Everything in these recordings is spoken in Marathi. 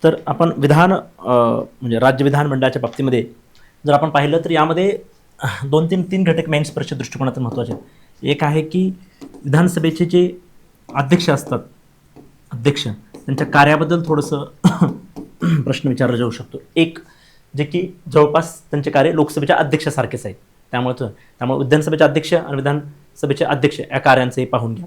तर आपण विधान म्हणजे राज्य विधानमंडळाच्या बाबतीमध्ये जर आपण पाहिलं तर यामध्ये तीन घटक मेन्स परीक्षा दृष्टिकोनातून महत्त्वाचे आहेत. एक आहे की विधानसभेचे जे अध्यक्ष असतात, अध्यक्ष त्यांच्या कार्याबद्दल थोडंसं प्रश्न विचारला जाऊ शकतो. एक जे की जवळपास त्यांचे कार्य लोकसभेच्या अध्यक्षासारखेच आहे. त्यामुळे विधानसभेचे अध्यक्ष आणि विधानसभेचे अध्यक्ष या कार्यांचे पाहून घ्या.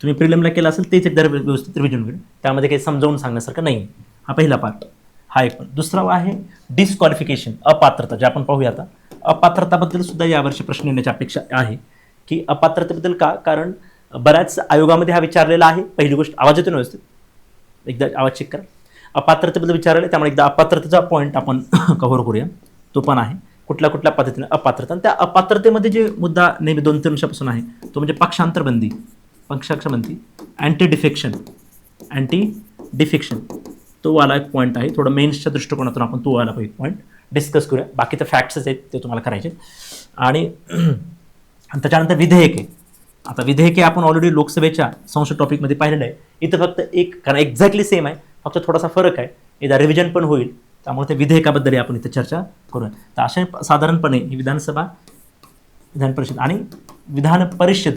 तुम्ही प्रिलिमला केलं असेल तेच एकदा व्यवस्थित रिव्हिजन करून त्यामध्ये काही समजावून सांगण्यासारखं नाही. हा पहिला पार्ट, हा एक पण. दुसरा आहे डिस्क्वालिफिकेशन, अपात्रता, जे आपण पाहूया आता. अपात्रताबद्दल सुद्धा यावर्षी प्रश्न येण्याची अपेक्षा आहे की अपात्रतेबद्दल का, कारण बऱ्याच आयोगामध्ये हा विचारलेला आहे. पहिली गोष्ट, आवाज येतो ना व्यवस्थित, एकदा आवाज चेक करा. अपात्रतेबद्दल विचारले, त्यामुळे एकदा अपात्रतेचा पॉईंट आपण कव्हर करूया. तो पण आहे कुठल्या कुठल्या पद्धतीने अपात्रता. आणि त्या अपात्रतेमध्ये जे मुद्दा नेहमी 2-3 वर्षापासून आहे तो म्हणजे पक्षांतरबंदी, अँटी डिफेक्शन, तो वाला एक पॉईंट आहे. थोडं मेन्सच्या दृष्टिकोनातून आपण तो वाला एक पॉईंट डिस्कस करूया. बाकी तर फॅक्ट्सच आहेत, ते तुम्हाला करायचे. आणि त्याच्यानंतर विधेयके. आता विधेयके आपण ऑलरेडी लोकसभेच्या संसद टॉपिकमध्ये पाहिलेलं आहे. इथं फक्त एक, कारण एक्झॅक्टली सेम आहे, फक्त थोडासा फरक आहे. एकदा रिव्हिजन पण होईल, त्यामुळे ते विधेयकाबद्दल आपण इथं चर्चा करूया. तर अशा साधारणपणे ही विधानसभा, विधान परिषद आणि विधान परिषद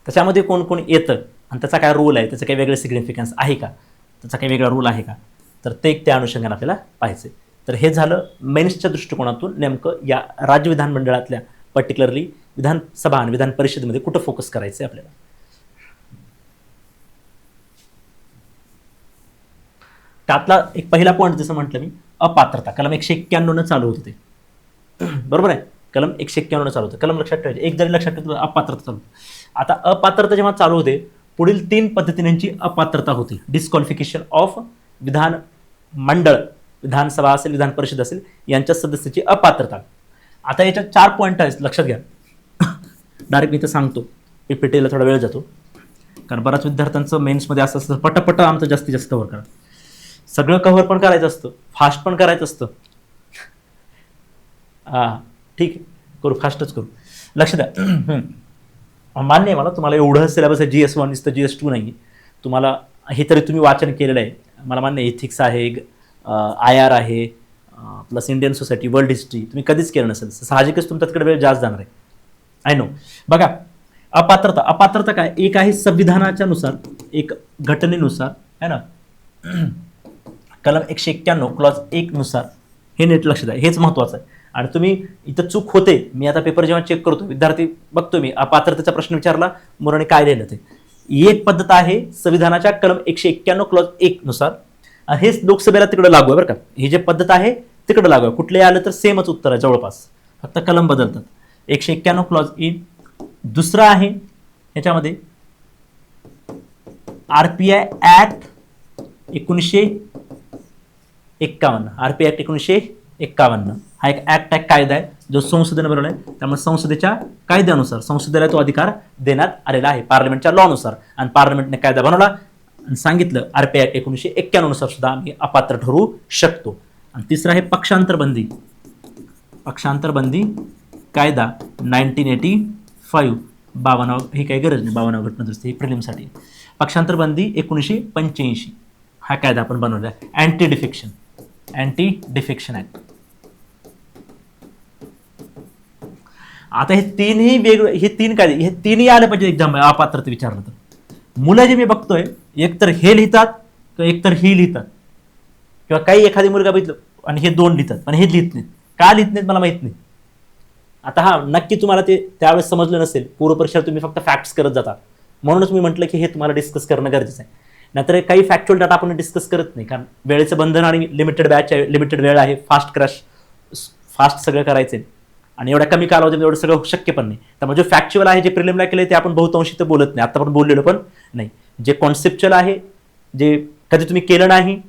त्याच्यामध्ये कोण कोण येतं आणि त्याचा काय रोल आहे, त्याचं काही वेगळं सिग्निफिकन्स आहे का, त्याचा काही वेगळा रोल आहे का, तर ते त्या अनुषंगाने आपल्याला पाहायचं. तर हे झालं मेन्सच्या दृष्टिकोनातून नेमकं या राज्य विधानमंडळातल्या पर्टिक्युलरली विधानसभा आणि विधान परिषदेमध्ये कुठं फोकस करायचं आहे आपल्याला. त्यातला एक पहिला पॉईंट जसं म्हटलं मी, अपात्रता. कलम 191 चालू होतं ते, बरोबर आहे. कलम 191 चालू होतं. कलम लक्षात ठेवायचे, एक जरी लक्षात ठेवलं अपात्रता चालू. आता अपात्रता जेव्हा चालू होते, पुढील 3 पद्धतींची अपात्रता होती. डिस्क्वालिफिकेशन ऑफ विधान मंडळ, विधानसभा असेल, विधान परिषद असेल, यांच्या सदस्याची अपात्रता. आता याच्यात 4 पॉईंट आहेत, लक्षात घ्या. डायरेक्ट मी इथं सांगतो, पीपीटीला थोडा वेळ जातो, कारण बऱ्याच विद्यार्थ्यांचं मेन्समध्ये असं असतं पटापट आमचं जास्तीत जास्त कव्हर करा. सगळं कव्हर पण करायचं असतं, फास्ट पण करायचं असतं. ठीक आहे, करू, फास्टच करू. लक्ष द्या. मान्य आहे मला, तुम्हाला एवढं सिलेबस आहे, GS1 नुसतं GS2 नाही. तुम्हाला हे तरी तुम्ही वाचन केलेलं आहे, मला मान्य. एथिक्स आहे, IR आहे, plus Indian society, world history तुम्ही कधीच केलं नसेल, साहजिकच तुमच्याकडे वेळ जास्त जाणार आहे. I know. बघा, अपात्रता काय, एक आहे संविधानाच्या नुसार, एक घटनेनुसार है ना, कलम 191 क्लॉज 1 नुसार. हे नीट लक्ष द्या, हेच महत्त्वाचं आहे. आणि तुम्ही इथं चूक होते, मी आता पेपर जेव्हा चेक करतो, विद्यार्थी बघतो मी अपात्रतेचा प्रश्न विचारला, मुराने काय लिहिलं ते. एक पद्धत आहे संविधानाच्या कलम 191 क्लॉज 1 नुसार, हेच लोकसभेला तिकडे लागू आहे बरं का. ही जी पद्धत आहे तिकडे लागू आहे, कुठलेही आलं तर सेमच उत्तर आहे जवळपास, फक्त कलम बदलतात. 191 क्लॉज 1. दुसरा आहे ह्याच्यामध्ये RPI ॲक्ट 1951, RPI ॲक्ट 1951. हा एक ॲक्ट आहे, कायदा आहे, जो संसदेने बनवला आहे. त्यामुळे संसदेच्या कायद्यानुसार संसदेला तो अधिकार देण्यात आलेला आहे, पार्लमेंटच्या लॉनुसार. आणि पार्लमेंटने कायदा बनवला आणि सांगितलं RPI ॲक्ट 1991 नुसार सुद्धा आम्ही अपात्र ठरवू शकतो. आणि तिसरा आहे पक्षांतरबंदी कायदा 1985. 52. ही काही गरज नाही, 52 घटना दुरुस्ती ही प्रिलिमसाठी. पक्षांतरबंदी 1985 हा कायदा आपण बनवला आहे. Anti defection act. आता हे तीनही वेगळे, हे 3 कायदे, हे तीनही आले पाहिजे एक्झाम अपात्रता विचारलं तर. मुलं जे मी बघतोय, एकतर हे लिहितात किंवा एकतर ही लिहितात, किंवा काही एखादी मुलगा बघितलं आणि हे 2 लिहितात पण हे लिहित नाहीत. का लिहित नाहीत मला माहित नाही. आता हा नक्की तुम्हाला ते त्यावेळेस समजलं नसेल, पूर्वपरीक्षा तुम्ही फक्त फॅक्ट्स करत जाता, म्हणूनच मी म्हटलं की हे तुम्हाला डिस्कस करणं गरजेचं आहे. नाहीतर काही फॅक्च्युअल डाटा आपण डिस्कस करत नाही, कारण वेळेचं बंधन आणि लिमिटेड बॅच आहे, लिमिटेड वेळ आहे, फास्ट सगळं करायचं आहे आणि एवढ्या कमी कालावधीमध्ये एवढं सगळं शक्य पण नाही. त्यामुळे जे फॅक्च्युअल आहे, जे प्रिलिमला केलं ते आपण बहुतांशी तर बोलत नाही, आता आपण बोललेलो पण नाही. जे कॉन्सेप्च्युअल आहे, जे कधी तुम्ही केलं नाही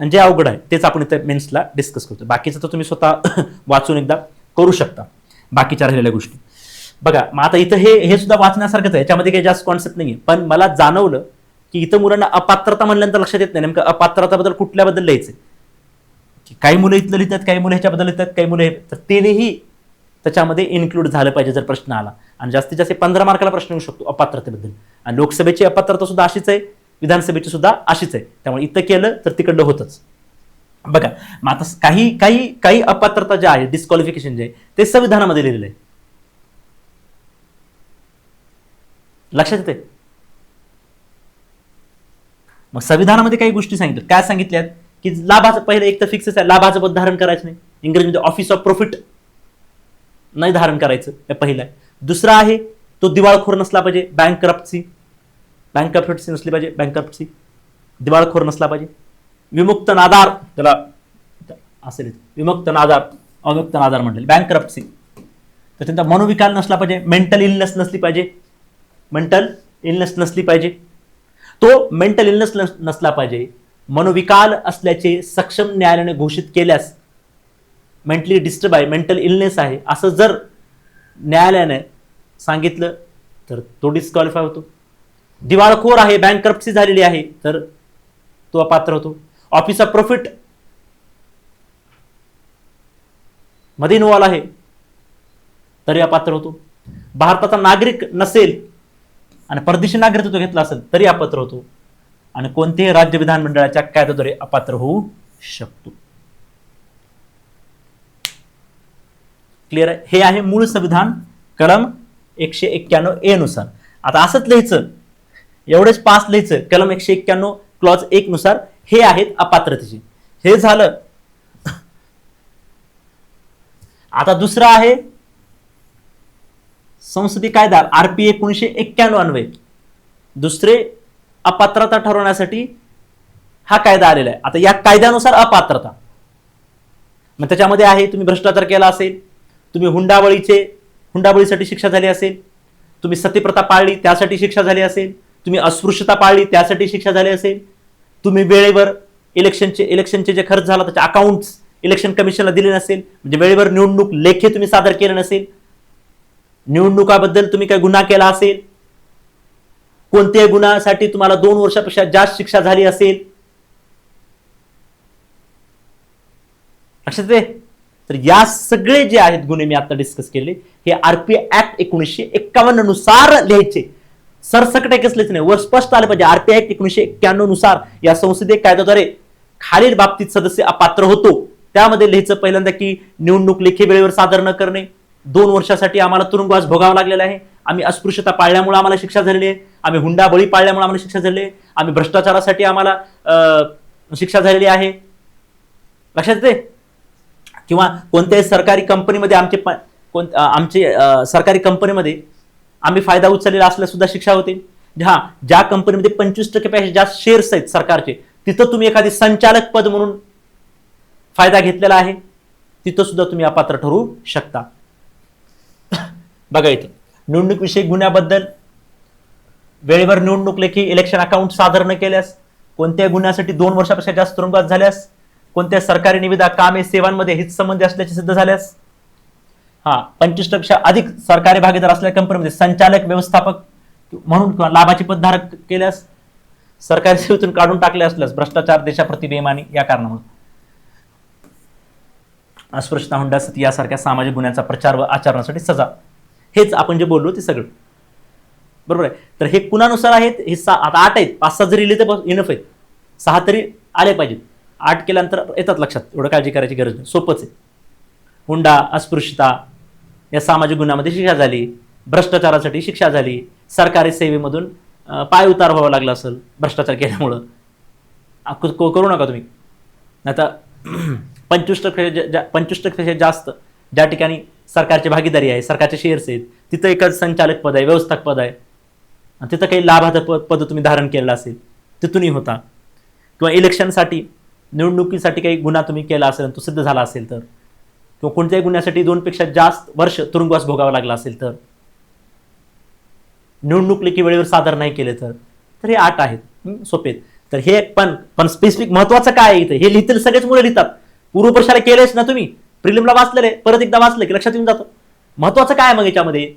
आणि जे अवघड आहे, तेच आपण इथं मेन्सला डिस्कस करतो. बाकीचं तर तुम्ही स्वतः वाचून एकदा करू शकता, बाकीच्या राहिलेल्या गोष्टी. बघा, मग आता इथं हे सुद्धा वाचण्यासारखंच आहे, याच्यामध्ये काही जास्त कॉन्सेप्ट नाही आहे. पण मला जाणवलं की इथं मुलांना अपात्रता म्हणल्यानंतर लक्षात येत नाही नेमकं अपात्रताबद्दल कुठल्याबद्दल लिहायचं. काही मुलं इथलं लिहितात, काही मुलं ह्याच्याबद्दल लिहितात, काही मुलं तर तिन्ही त्याच्यामध्ये इन्क्लूड झालं पाहिजे जर प्रश्न आला. आणि जास्तीत जास्त 15 मार्काला प्रश्न येऊ शकतो अपात्रतेबद्दल. आणि लोकसभेची अपात्रता सुद्धा अशीच आहे, विधानसभेची सुद्धा अशीच आहे. त्यामुळे इथं केलं तर तिकडलं होतच. बघा मग आता काही काही काही अपात्रता ज्या आहे, डिस्क्वालिफिकेशन जे आहे ते संविधानामध्ये लिहिलेलं आहे. लक्षात येते. मग संविधानामध्ये काही गोष्टी सांगितल्या. काय सांगितल्यात की लाभाचं पहिलं एक तर फिक्सच आहे, लाभाचं पद धारण करायचं नाही, इंग्रजीमध्ये ऑफिस ऑफ प्रॉफिट नाही धारण करायचं, हे पहिलं आहे. दुसरा आहे तो दिवाळखोर नसला पाहिजे, बँकरप्सी नसली पाहिजे, बँकरप्सी दिवाळखोर नसला पाहिजे. विमुक्त नादार, त्याला असेल विमुक्त नादार, अविमुक्त नादार म्हटले, बँकरप्सी. तर त्यांचा मनोविकार नसला पाहिजे, मेंटल इलनेस नसली पाहिजे, मेंटल इलनेस नसली पाहिजे. तो मेंटल इलनेस नसला पाहिजे, मनोविकार असल्याचे सक्षम न्यायालयाने घोषित केल्यास मेंटली डिस्टर्ब आहे, मेंटल इलनेस आहे असं जर न्यायालयाने सांगितलं तर तो डिस्क्वालिफाय होतो. दिवाळखोर आहे, बँकरप्सी झालेली आहे तर तो अपात्र होतो. ऑफिस ऑफ प्रॉफिट मध्ये इन्व्हॉल्व आहे तरी अपात्र होतो. भारताचा नागरिक नसेल आणि परदेशी नागरिकत्व घेतलं असेल तरी अपात्र होतो. आणि कोणतेही राज्य विधानमंडळाच्या कायद्याद्वारे अपात्र होऊ शकतो. क्लिअर आहे. हे आहे मूळ संविधान कलम 191A नुसार. आता असंच लिहायचं, एवढेच पास लिहायचं. कलम 191 क्लॉज 1 नुसार हे आहेत अपात्रतेचे. हे झालं. आता दुसरा आहे संसदीय कायदा RP 1991 अन्वये दुसरे अपात्रता ठरवण्यासाठी हा कायदा आलेला आहे. आता या कायद्यानुसार अपात्रता मग त्याच्यामध्ये आहे तुम्ही भ्रष्टाचार केला असेल, तुम्ही हुंडाबळीसाठी शिक्षा झाली असेल, तुम्ही सतीप्रथा पाळली त्यासाठी शिक्षा झाली असेल, तुम्ही अस्पृश्यता पाळली त्यासाठी शिक्षा झाली असेल, तुम्ही वेळेवर इलेक्शनचे जे खर्च झाला त्याचे अकाउंट्स इलेक्शन कमिशनला दिले नसेल, म्हणजे वेळेवर निवडणूक लेखे तुम्ही सादर केले नसेल, निवडणुकाबद्दल तुम्ही काही गुन्हा केला असेल, कोणत्याही गुन्ह्यासाठी तुम्हाला 2 वर्षापेक्षा जास्त शिक्षा झाली असेल. लक्षात येते. तर या सगळे जे आहेत गुन्हे मी आता डिस्कस केले हे RP ऍक्ट 1951 नुसार लिहायचे. सरसकट कसलेच नाही, वर स्पष्ट आले पाहिजे. RP ऍक्ट 1991 नुसार या संसदीय कायद्याद्वारे खालील बाबतीत सदस्य अपात्र होतो. त्यामध्ये लिहायचं पहिल्यांदा की निवडणूक लेखी वेळेवर सादर न करणे, 2 वर्षासाठी आम्हाला तुरुंगवास भोगावा लागलेला आहे, आम्ही अस्पृश्यता पाळल्यामुळे आम्हाला शिक्षा झालेली आहे, आम्ही हुंडाबळी पाळल्यामुळे आम्हाला शिक्षा झालेली आहे, आम्ही भ्रष्टाचारासाठी आम्हाला शिक्षा झालेली आहे. लक्षात येते. किंवा कोणत्याही सरकारी कंपनीमध्ये आमचे सरकारी कंपनीमध्ये आम्ही फायदा उचललेला असल्यास सुद्धा शिक्षा होते. ज्या कंपनीमध्ये 25% पेक्षा जास्त शेअर्स आहेत सरकारचे, तिथं तुम्ही एखादी संचालक पद म्हणून फायदा घेतलेला आहे, तिथं सुद्धा तुम्ही अपात्र ठरू शकता. बघा इथं निवडणूकविषयक गुन्ह्याबद्दल वेळेवर निवडणूक लेखी इलेक्शन अकाउंट सादर न केल्यास, कोणत्या गुन्ह्यासाठी 2 वर्षापेक्षा जास्त तुरुंगवास झाल्यास, कोणत्या सरकारी निविदा कामे सेवांमध्ये हितसंबंधी असल्याचे सिद्ध झाल्यास, 25% पेक्षा अधिक सरकारी भागीदार असलेल्या कंपनीमध्ये संचालक व्यवस्थापक म्हणून किंवा लाभाची पदधारक केल्यास, सरकारी सेवेतून काढून टाकले असल्यास, भ्रष्टाचार, देशाप्रती बेईमानी या कारणामुळे, अस्पृश्यता, हुंडा, सती यासारख्या सामाजिक गुन्ह्यांचा प्रचार व आचरणासाठी सजा. हेच आपण जे बोललो ते सगळं बरोबर आहे. तर हे कुणानुसार आहेत? हे आता 8 आहेत. 5-6 जरी लिहिले तर इनफ आहेत, 6 तरी आले पाहिजेत. 8 केल्यानंतर येतात लक्षात, एवढं काळजी करायची गरज नाही, सोपंच आहे. हुंडा, अस्पृश्यता या सामाजिक गुन्ह्यामध्ये शिक्षा झाली, भ्रष्टाचारासाठी शिक्षा झाली, सरकारी सेवेमधून पाय उतार व्हावा लागला असेल भ्रष्टाचार केल्यामुळं, करू नका तुम्ही. नाही तर 25% जास्त ज्या ठिकाणी सरकारची भागीदारी आहे, सरकारचे शेअर्स आहेत, तिथं एकच संचालक पद आहे, व्यवस्थापक पद आहे, आणि तिथं काही लाभाचं पद तुम्ही धारण केलं असेल तिथूनही होता. किंवा इलेक्शनसाठी निवडणुकीसाठी काही गुन्हा तुम्ही केला असेल, तो सिद्ध झाला असेल तर, किंवा कोणत्याही गुन्ह्यासाठी 2 पेक्षा जास्त वर्ष तुरुंगवास भोगावा लागला असेल तर, निवडणूक लेखी वेळेवर सादर नाही केले तर हे 8 आहेत, सोपे आहेत. तर हे पण स्पेसिफिक महत्वाचं काय आहे इथं, हे लिहितील सगळेच मुलं लिहितात. पूर्वपरीक्षाला केलेच ना तुम्ही, प्रिलिमला वाचलेले, परत एकदा वाचलं की लक्षात येऊन जातं. महत्वाचं काय मग याच्यामध्ये,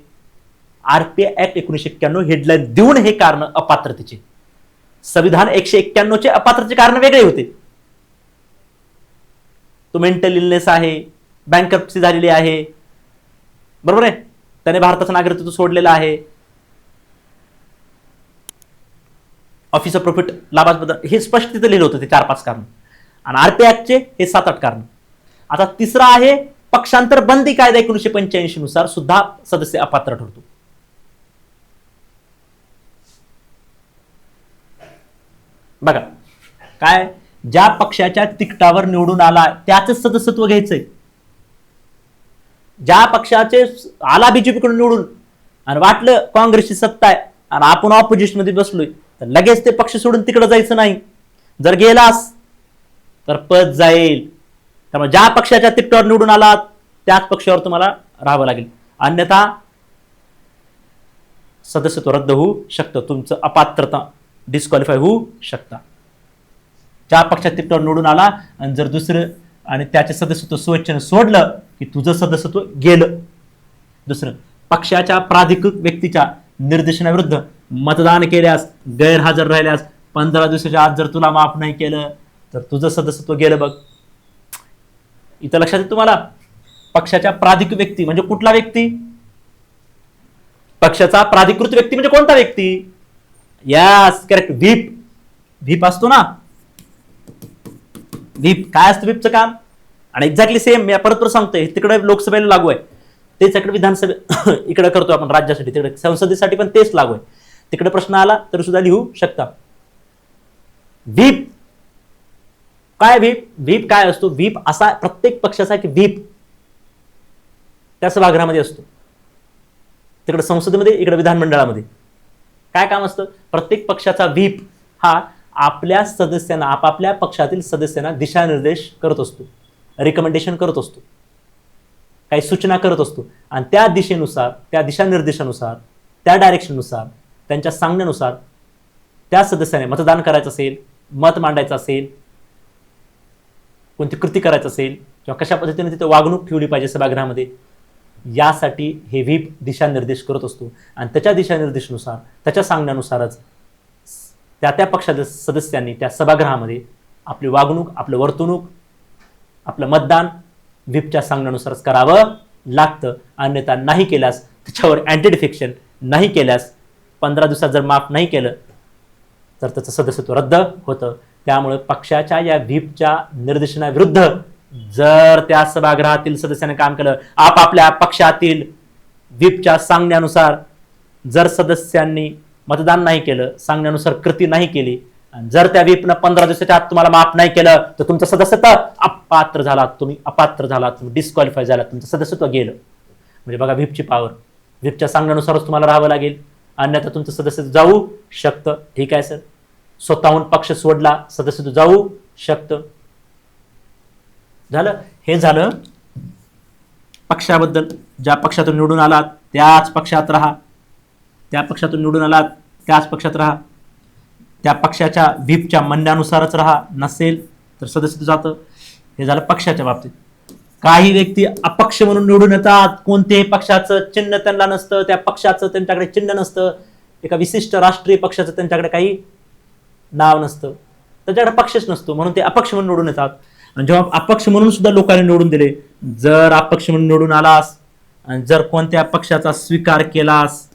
RP ऍक्ट 1991 हेडलाईन देऊन हे कारण अपात्रतेचे. संविधान 191 चे अपात्रतेचे कारण वेगळे होते. तो मेंटल इलनेस आहे, बँकरप्सी झालेली आहे, बरोबर आहे, त्याने भारताचं नागरिकत्व सोडलेलं आहे, ऑफिस ऑफ प्रॉफिट लाभांशबद्दल हे स्पष्ट तिथं लिहिलं होतं ते 4-5 कारण. आणि आरपी ऍक्टचे हे 7-8 कारण. आता तिसरा आहे पक्षांतर बंदी कायदा 1985 नुसार सुद्धा सदस्य अपात्र ठरतो. बघा काय, ज्या पक्षाच्या तिकिटावर निवडून आला त्याच सदस्यत्व घ्यायचंय. ज्या पक्षाचे आला बीजेपीकडून निवडून आणि वाटलं काँग्रेसची सत्ता आहे आणि आपण ऑपोजिशन मध्ये बसलोय तर लगेच ते पक्ष सोडून तिकडे जायचं नाही. जर गेलास तर पद जाईल. त्यामुळे ज्या पक्षाच्या तिकिटावर निवडून आला त्याच पक्षावर तुम्हाला राहावं लागेल, अन्यथा सदस्यत्व रद्द होऊ शकतं, तुमचं अपात्रता डिस्क्वालिफाय होऊ शकता. ज्या पक्षात तिकिटावर निवडून आला आणि जर दुसरं आणि त्याचे सदस्यत्व स्वेच्छेने सोडलं की तुझं सदस्यत्व गेलं. दुसरं, पक्षाच्या प्राधिकृत व्यक्तीच्या निर्देशनाविरुद्ध मतदान केल्यास, गैरहजर राहिल्यास 15 दिवसाच्या आत जर तुला माफ नाही केलं तर तुझं सदस्यत्व गेलं. बघ इथं लक्षात येईल तुम्हाला, पक्षाच्या प्राधिकृत व्यक्ती म्हणजे कुठला व्यक्ती? पक्षाचा प्राधिकृत व्यक्ती म्हणजे कोणता व्यक्ती? Yes correct, whip. व्हीप असतो ना, व्हीप. काय असतं व्हीपचं काम? आणि एक्झॅक्टली सेम मी परत परत सांगतोय, तिकडे लोकसभेला लागू आहे तेच इकडे विधानसभे इकडे करतो आपण राज्यासाठी, तिकडे संसदेसाठी पण तेच लागू आहे. तिकडे प्रश्न आला तर सुद्धा लिहू शकता. व्हीप काय? व्हीप काय असतो? व्हीप असा प्रत्येक पक्षाचा एक व्हीप त्या सभागृहामध्ये असतो. तिकडे संसदेमध्ये, इकडे विधानमंडळामध्ये. काय काम असतं? प्रत्येक पक्षाचा व्हीप हा आपल्या सदस्यांना, आपापल्या पक्षातील सदस्यांना दिशानिर्देश करत असतो, रिकमेंडेशन करत असतो, काही सूचना करत असतो. आणि त्या दिशेनुसार, त्या दिशानिर्देशानुसार, त्या डायरेक्शननुसार, त्यांच्या सांगण्यानुसार त्या सदस्याने मतदान करायचं असेल, मत मांडायचं असेल, कोणती कृती करायचं असेल किंवा कशा पद्धतीने तिथे वागणूक ठेवली पाहिजे सभागृहामध्ये, यासाठी हे व्हीप दिशानिर्देश करत असतो. आणि त्याच्या दिशानिर्देशानुसार, त्याच्या सांगण्यानुसारच त्या पक्षाच्या सदस्यांनी त्या सभागृहामध्ये आपली वागणूक, आपलं वर्तणूक, आपलं मतदान व्हीपच्या सांगण्यानुसारच करावं लागतं. अन्यथा नाही केल्यास, त्याच्यावर अँटी डिफेक्शन नाही केल्यास, 15 दिवसात जर माफ नाही केलं तर त्याचं सदस्यत्व रद्द होतं. त्यामुळे पक्षाच्या या व्हीपच्या निर्देशनाविरुद्ध जर त्या सभागृहातील सदस्याने काम केलं, आपापल्या पक्षातील व्हीपच्या सांगण्यानुसार जर सदस्यांनी मतदान नाही केलं, सांगण्यानुसार कृती नाही केली, आणि जर त्या व्हीपनं 15 दिवसाच्या आत तुम्हाला माफ नाही केलं तर तुमचं सदस्यत्व अपात्र झालात, तुम्ही अपात्र झालात, तुम्ही डिस्क्वालिफाय झालात, तुमचं सदस्यत्व गेलं. म्हणजे बघा व्हीपची पॉवर. व्हीपच्या सांगण्यानुसारच तुम्हाला राहावं लागेल, अन्यथा तुमचं सदस्यत्व जाऊ शकतं. ठीक आहे सर, स्वतःहून पक्ष सोडला सदस्यत्व जाऊ शकतं. झालं, हे झालं पक्षाबद्दल. ज्या पक्षातून निवडून आलात त्याच पक्षात राहा, त्या पक्षातून निवडून आलात त्याच पक्षात राहा, त्या पक्षाच्या व्हीपच्या म्हणण्यानुसारच राहा, नसेल तर सदस्यत्व जातं. हे झालं पक्षाच्या बाबतीत. काही व्यक्ती अपक्ष म्हणून निवडून येतात, कोणत्याही पक्षाचं चिन्ह त्यांना नसतं, त्या पक्षाचं त्यांच्याकडे चिन्ह नसतं, एका विशिष्ट राष्ट्रीय पक्षाचं त्यांच्याकडे काही नाव नसतं, त्याच्याकडे पक्षच नसतो, म्हणून ते अपक्ष म्हणून निवडून येतात. आणि जेव्हा अपक्ष म्हणून सुद्धा लोकांनी निवडून दिले, जर अपक्ष म्हणून निवडून आलास आणि जर कोणत्या पक्षाचा स्वीकार केलास,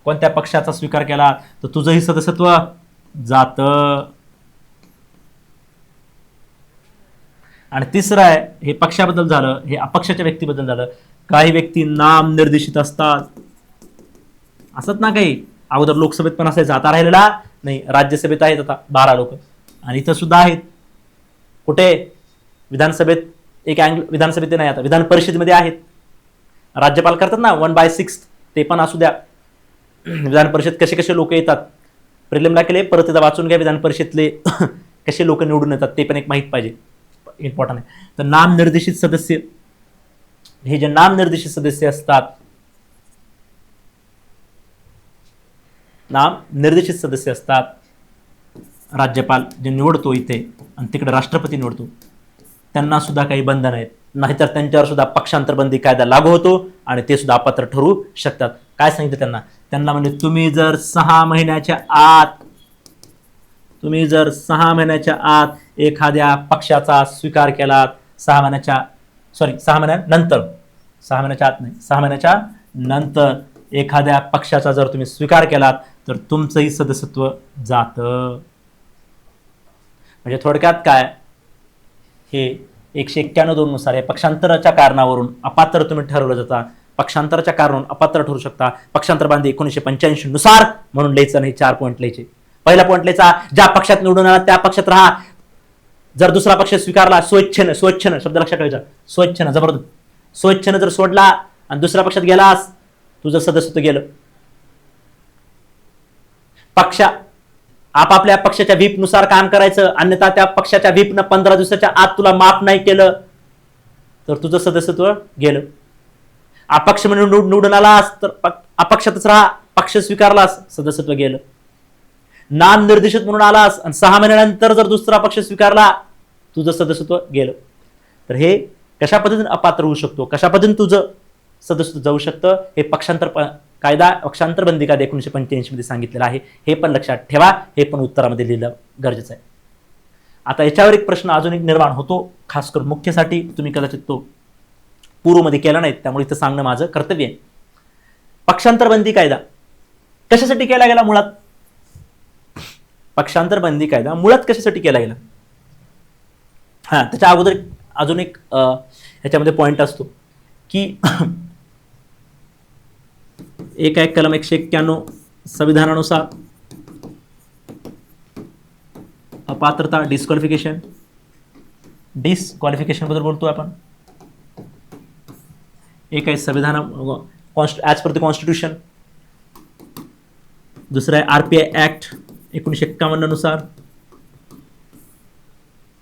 कोणत्या पक्षाचा स्वीकार केला तर तुझंही सदस्यत्व जातं. आणि तिसरं आहे, हे पक्षाबद्दल झालं, हे अपक्षाच्या व्यक्तीबद्दल झालं. काही व्यक्ती नाम निर्देशित असतात, असत ना काही. अगोदर लोकसभेत पण असायचं, आता राहिलेला नाही. राज्यसभेत आहेत आता 12 लोक, आणि इथं सुद्धा आहेत. कुठे? विधानसभेत एक विधानसभेत नाही, आता विधान परिषदेमध्ये आहेत. राज्यपाल करतात ना 1/6, ते पण असू द्या. विधान परिषद कसे कसे लोक येतात, प्रिलिमला केले, परत एकदा वाचून घ्या विधान परिषदेतले कसे लोक निवडून येतात, ते पण एक माहीत पाहिजे, इम्पॉर्टंट आहे. तर नाम निर्देशित सदस्य, हे जे नाम निर्देशित सदस्य असतात, नाम निर्देशित सदस्य असतात, राज्यपाल जे निवडतो इथे आणि तिकडे राष्ट्रपती निवडतो, त्यांना सुद्धा काही बंधन आहेत. नाहीतर त्यांच्यावर सुद्धा पक्षांतर बंदी कायदा लागू होतो आणि ते सुद्धा अपात्र ठरू शकतात. काय सांगितलं त्यांना? त्यांना म्हणजे तुम्ही जर 6 महिन्याच्या आत एखाद्या पक्षाचा स्वीकार केलात, 6 महिन्याच्या नंतर एखाद्या पक्षाचा जर तुम्ही स्वीकार केलात तर तुमचंही सदस्यत्व जातं. म्हणजे थोडक्यात काय, हे 191(2) नुसार हे पक्षांतराच्या कारणावरून अपात्र तुम्ही ठरवलं जाता. पक्षांतराच्या कारणावरून अपात्र ठरू शकता. पक्षांतर बांधी 1985 नुसार म्हणून लिहायचं नाही. 4 पॉईंट लिहायचे. पहिला पॉईंट लिहायचा, ज्या पक्षात निवडून आला त्या पक्षात राहा. जर दुसरा पक्ष स्वीकारला स्वच्छेनं शब्द लक्षात ठेवायचा, स्वच्छेनं जबरदस्त स्वच्छेनं जर सोडला आणि दुसऱ्या पक्षात गेलास, तुझं सदस्यत्व गेलं. पक्ष आपापल्या पक्षाच्या व्हीप नुसार काम करायचं, अन्यथा त्या पक्षाच्या व्हीपनं 15 दिवसाच्या आत तुला माफ नाही केलं तर तुझं सदस्यत्व गेलं. अपक्ष म्हणून निवडून आलास तर अपक्षातच राहा, पक्ष स्वीकारलास सदस्यत्व गेलं. नाम निर्देशित म्हणून आलास आणि 6 महिन्यानंतर जर दुसरा पक्ष स्वीकारला, तुझं सदस्यत्व गेलं. तर हे कशा पद्धतीने अपात्र होऊ शकतो, कशा पद्धतीने तुझं सदस्यत्व जाऊ शकतं, हे पक्षांतर बंदी कायदा 1985 मध्ये सांगितलेलं आहे. हे पण लक्षात ठेवा, हे पण उत्तरामध्ये लिहिलं गरजेचं आहे. आता याच्यावर एक प्रश्न अजून एक निर्माण होतो, खास करून मुख्यसाठी. तुम्ही कदाचित तो पूर्वमध्ये केला नाही, त्यामुळे इथं सांगणं माझं कर्तव्य आहे. पक्षांतर बंदी कायदा कशासाठी केला गेला मुळात? पक्षांतर बंदी कायदा मुळात कशासाठी केला गेला? त्याच्या अगोदर अजून एक ह्याच्यामध्ये पॉइंट असतो की एक कलम 191 संविधानानुसार अपात्रता डिस्क्वालिफिकेशन बद्दल बोलतोय आपण. एक आहे संविधान ॲज पर द कॉन्स्टिट्यूशन, दुसरं आहे RPI ऍक्ट 1951 नुसार,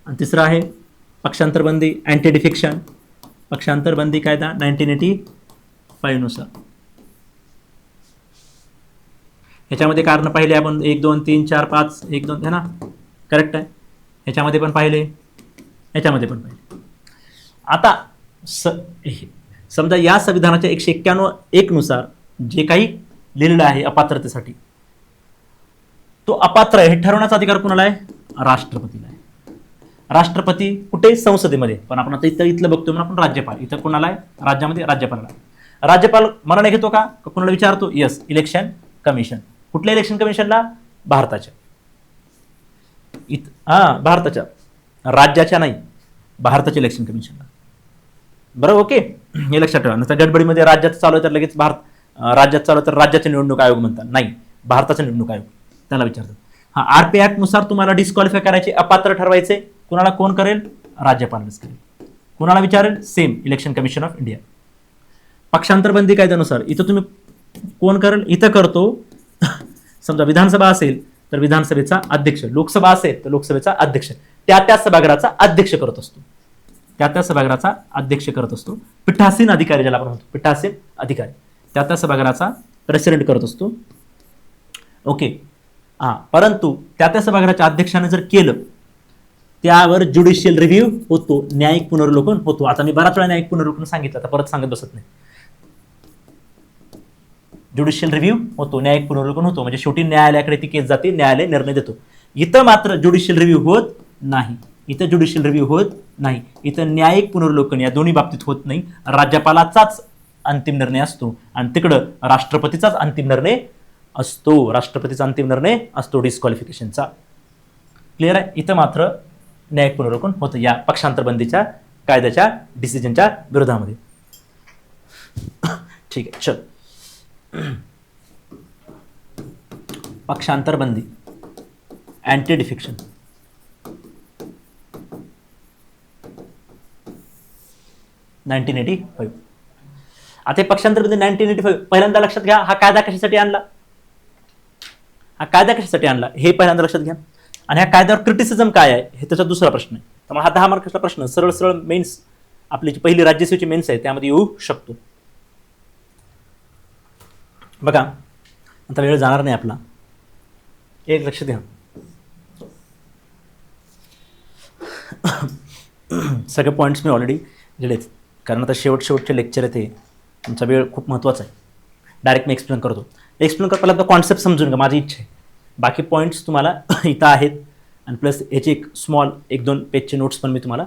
आणि तिसरं आहे पक्षांतर बंदी अँटी डिफेक्शन पक्षांतर बंदी कायदा 1985 नुसार. ह्याच्यामध्ये कारण पाहिले आपण 1 2 3 4 5 1 2 है ना, करेक्ट आहे. ह्याच्यामध्ये पण पाहिले, ह्याच्यामध्ये पण पाहिले. आता समजा या संविधानाच्या 191 नुसार जे काही लिहिलेलं आहे अपात्रतेसाठी, तो अपात्र आहे हे ठरवण्याचा अधिकार कुणाला आहे? राष्ट्रपतीला आहे. राष्ट्रपती कुठे? संसदेमध्ये. पण आपण आता इथलं बघतोय म्हणून आपण राज्यपाल. इथं कुणाला आहे? राज्यामध्ये राज्यपालाला. राज्यपाल मनाने घेतो का? कुणाला विचारतो? Yes, election commission. कुठल्या इलेक्शन कमिशनला? भारताच्या. भारताच्या, राज्याच्या नाही, भारताच्या इलेक्शन कमिशनला. बरोबर, ओके, हे लक्षात ठेवा. नंतर गडबडीमध्ये राज्यात चालू आहे तर लगेच राज्यात चालू तर राज्याचे निवडणूक आयोग म्हणतात. नाही, भारताचा निवडणूक आयोग त्याला विचारतात. RPI ऍक्ट नुसार तुम्हाला डिस्क्वालिफाय करायचे, अपात्र ठरवायचे, कुणाला कोण करेल? राज्यपालच करेल. कुणाला विचारेल? Same, election commission of India. पक्षांतर बंदी कायद्यानुसार इथं तुम्ही कोण करेल? इथं करतो समजा विधानसभा असेल तर विधानसभेचा अध्यक्ष, लोकसभा असेल तर लोकसभेचा अध्यक्ष, त्या सभागृहाचा अध्यक्ष करत असतो. त्या सभागृहाचा अध्यक्ष करत असतो. पीठासीन अधिकारी ज्याला आपण म्हणतो, पीठासीन अधिकारी त्या सभागृहाचा प्रेसिडेंट करत असतो. ओके, परंतु त्या सभागृहाच्या अध्यक्षाने जर केलं, त्यावर ज्युडिशियल रिव्ह्यू होतो, न्यायिक पुनर्वलोकन होतो. आता मी बराच वेळा न्यायिक पुनर्वलोकन सांगितलं, आता परत सांगत बसत नाही. ज्युडिशियल रिव्ह्यू होतो, न्यायिक पुनर्वलोकन होतो, म्हणजे शेवटी न्यायालयाकडे ती केस जाते, न्यायालय निर्णय देतो. इथं मात्र ज्युडिशियल रिव्ह्यू होत नाही. इथं न्यायिक पुनर्वलोकन या दोन्ही बाबतीत होत नाही. राज्यपालाचाच अंतिम निर्णय असतो आणि तिकडं राष्ट्रपतीचाच अंतिम निर्णय असतो. डिस्क्वालिफिकेशनचा. क्लिअर आहे? इथं मात्र न्यायिक पुनर्वलोकन होतं या पक्षांतर बंदीच्या कायद्याच्या डिसिजनच्या विरोधामध्ये. ठीक आहे, चल. पक्षांतर बंदी अँटी डिफेक्शन आता पक्षांतर बंदी 1985 पहिल्यांदा लक्षात घ्या. हा कायदा कशासाठी आणला हे पहिल्यांदा लक्षात घ्या. आणि ह्या कायद्यावर क्रिटिसिझम काय आहे हे त्याचा दुसरा प्रश्न आहे. त्यामुळे हा 10 मार्काचा प्रश्न सरळ मेन्स, आपली जी पहिली राज्यसेवेची मेन्स आहे त्यामध्ये येऊ शकतो. बघा, आता वेळ जाणार नाही आपला, एक लक्ष द्या. सगळे पॉईंट्स मी ऑलरेडी लिहिलेत, कारण आता शेवटचे लेक्चर आहे ते, तुमचा वेळ खूप महत्त्वाचा आहे. डायरेक्ट मी एक्सप्लेन करतो. पहिल्यांदा कॉन्सेप्ट समजून घ्या, माझी इच्छा आहे. बाकी पॉईंट्स तुम्हाला इथं आहेत आणि प्लस याची एक स्मॉल 1-2 पेजचे नोट्स पण मी तुम्हाला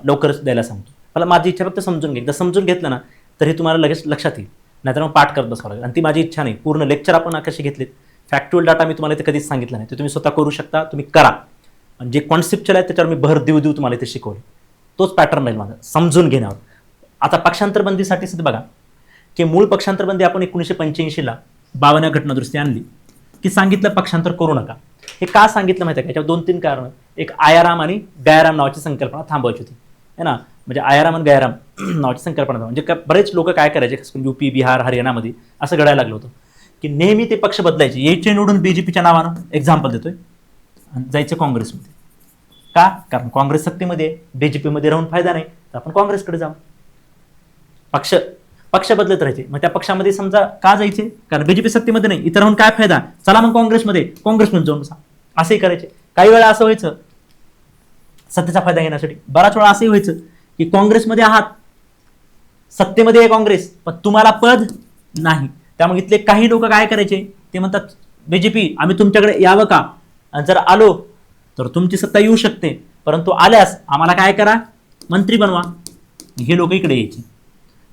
लवकरच द्यायला सांगतो. मला माझी इच्छा फक्त समजून घ्या. एकदा समजून घेतलं ना तर हे तुम्हाला लगेच लक्षात येईल, नाहीतर मग पाठ करत बसावं लागेल. आणि ती माझी इच्छा नाही. पूर्ण लेक्चर आपण कसे घेतलेत फॅक्च्युअल डाटा मी तुम्हाला इथे कधीच सांगितलं नाही, ते तुम्ही स्वतः करू शकता, तुम्ही करा. आणि जे कॉन्सेप्च्युअल आहे त्याच्यावर मी भर देऊ तुम्हाला इथे शिकवले. तोच पॅटर्न राहील माझा समजून घेण्यावर. आता पक्षांतर बंदीसाठी सुद्धा बघा की मूळ पक्षांतर बंदी आपण 1985ला 52 घटनादुरुस्ती आणली की सांगितलं पक्षांतर करू नका. हे का सांगितलं माहिती आहे का? याच्यावर 2-3 कारणं. एक आयाराम आणि गयाराम नावाची संकल्पना थांबवायची होती है ना. म्हणजे आयाराम आणि गयाराम नावाची संकल्पना, म्हणजे बरेच लोक काय करायचे यूपी, बिहार, हरियाणामध्ये असं घडायला लागलं होतं की नेहमी ते पक्ष बदलायचे, यायचे निवडून बीजेपीच्या नावानं, एक्झाम्पल देतोय, आणि जायचं काँग्रेसमध्ये. का? कारण काँग्रेस सत्तेमध्ये आहे, बीजेपीमध्ये राहून फायदा नाही, तर आपण काँग्रेसकडे जाऊ. पक्ष बदलत राहायचे. मग त्या पक्षामध्ये समजा का जायचे? कारण बीजेपी सत्तेमध्ये नाही, इतर राहून काय फायदा, चला मग काँग्रेसमध्ये जाऊन बसा. असंही करायचे. काही वेळा असं व्हायचं सत्तेचा फायदा घेण्यासाठी, बराच वेळा असंही व्हायचं की काँग्रेसमध्ये आहात, सत्तेमध्ये आहे काँग्रेस, पण तुम्हाला पद नाही. त्यामुळे इथले काही लोक काय करायचे, ते म्हणतात बीजेपी आम्ही तुमच्याकडे यावं का, आणि जर आलो तर तुमची सत्ता येऊ शकते, परंतु आल्यास आम्हाला काय करा, मंत्री बनवा. हे लोक इकडे यायचे.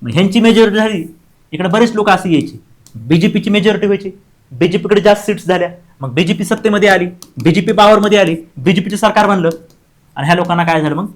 मग ह्यांची मेजॉरिटी झाली, इकडे बरेच लोक असे यायचे, बीजेपीची मेजॉरिटी व्हायची, बीजेपीकडे जास्त सीट्स झाल्या, मग बीजेपी सत्तेमध्ये आली, बीजेपी पॉवरमध्ये आली, बीजेपीचे सरकार बनलं, आणि ह्या लोकांना काय झालं, मग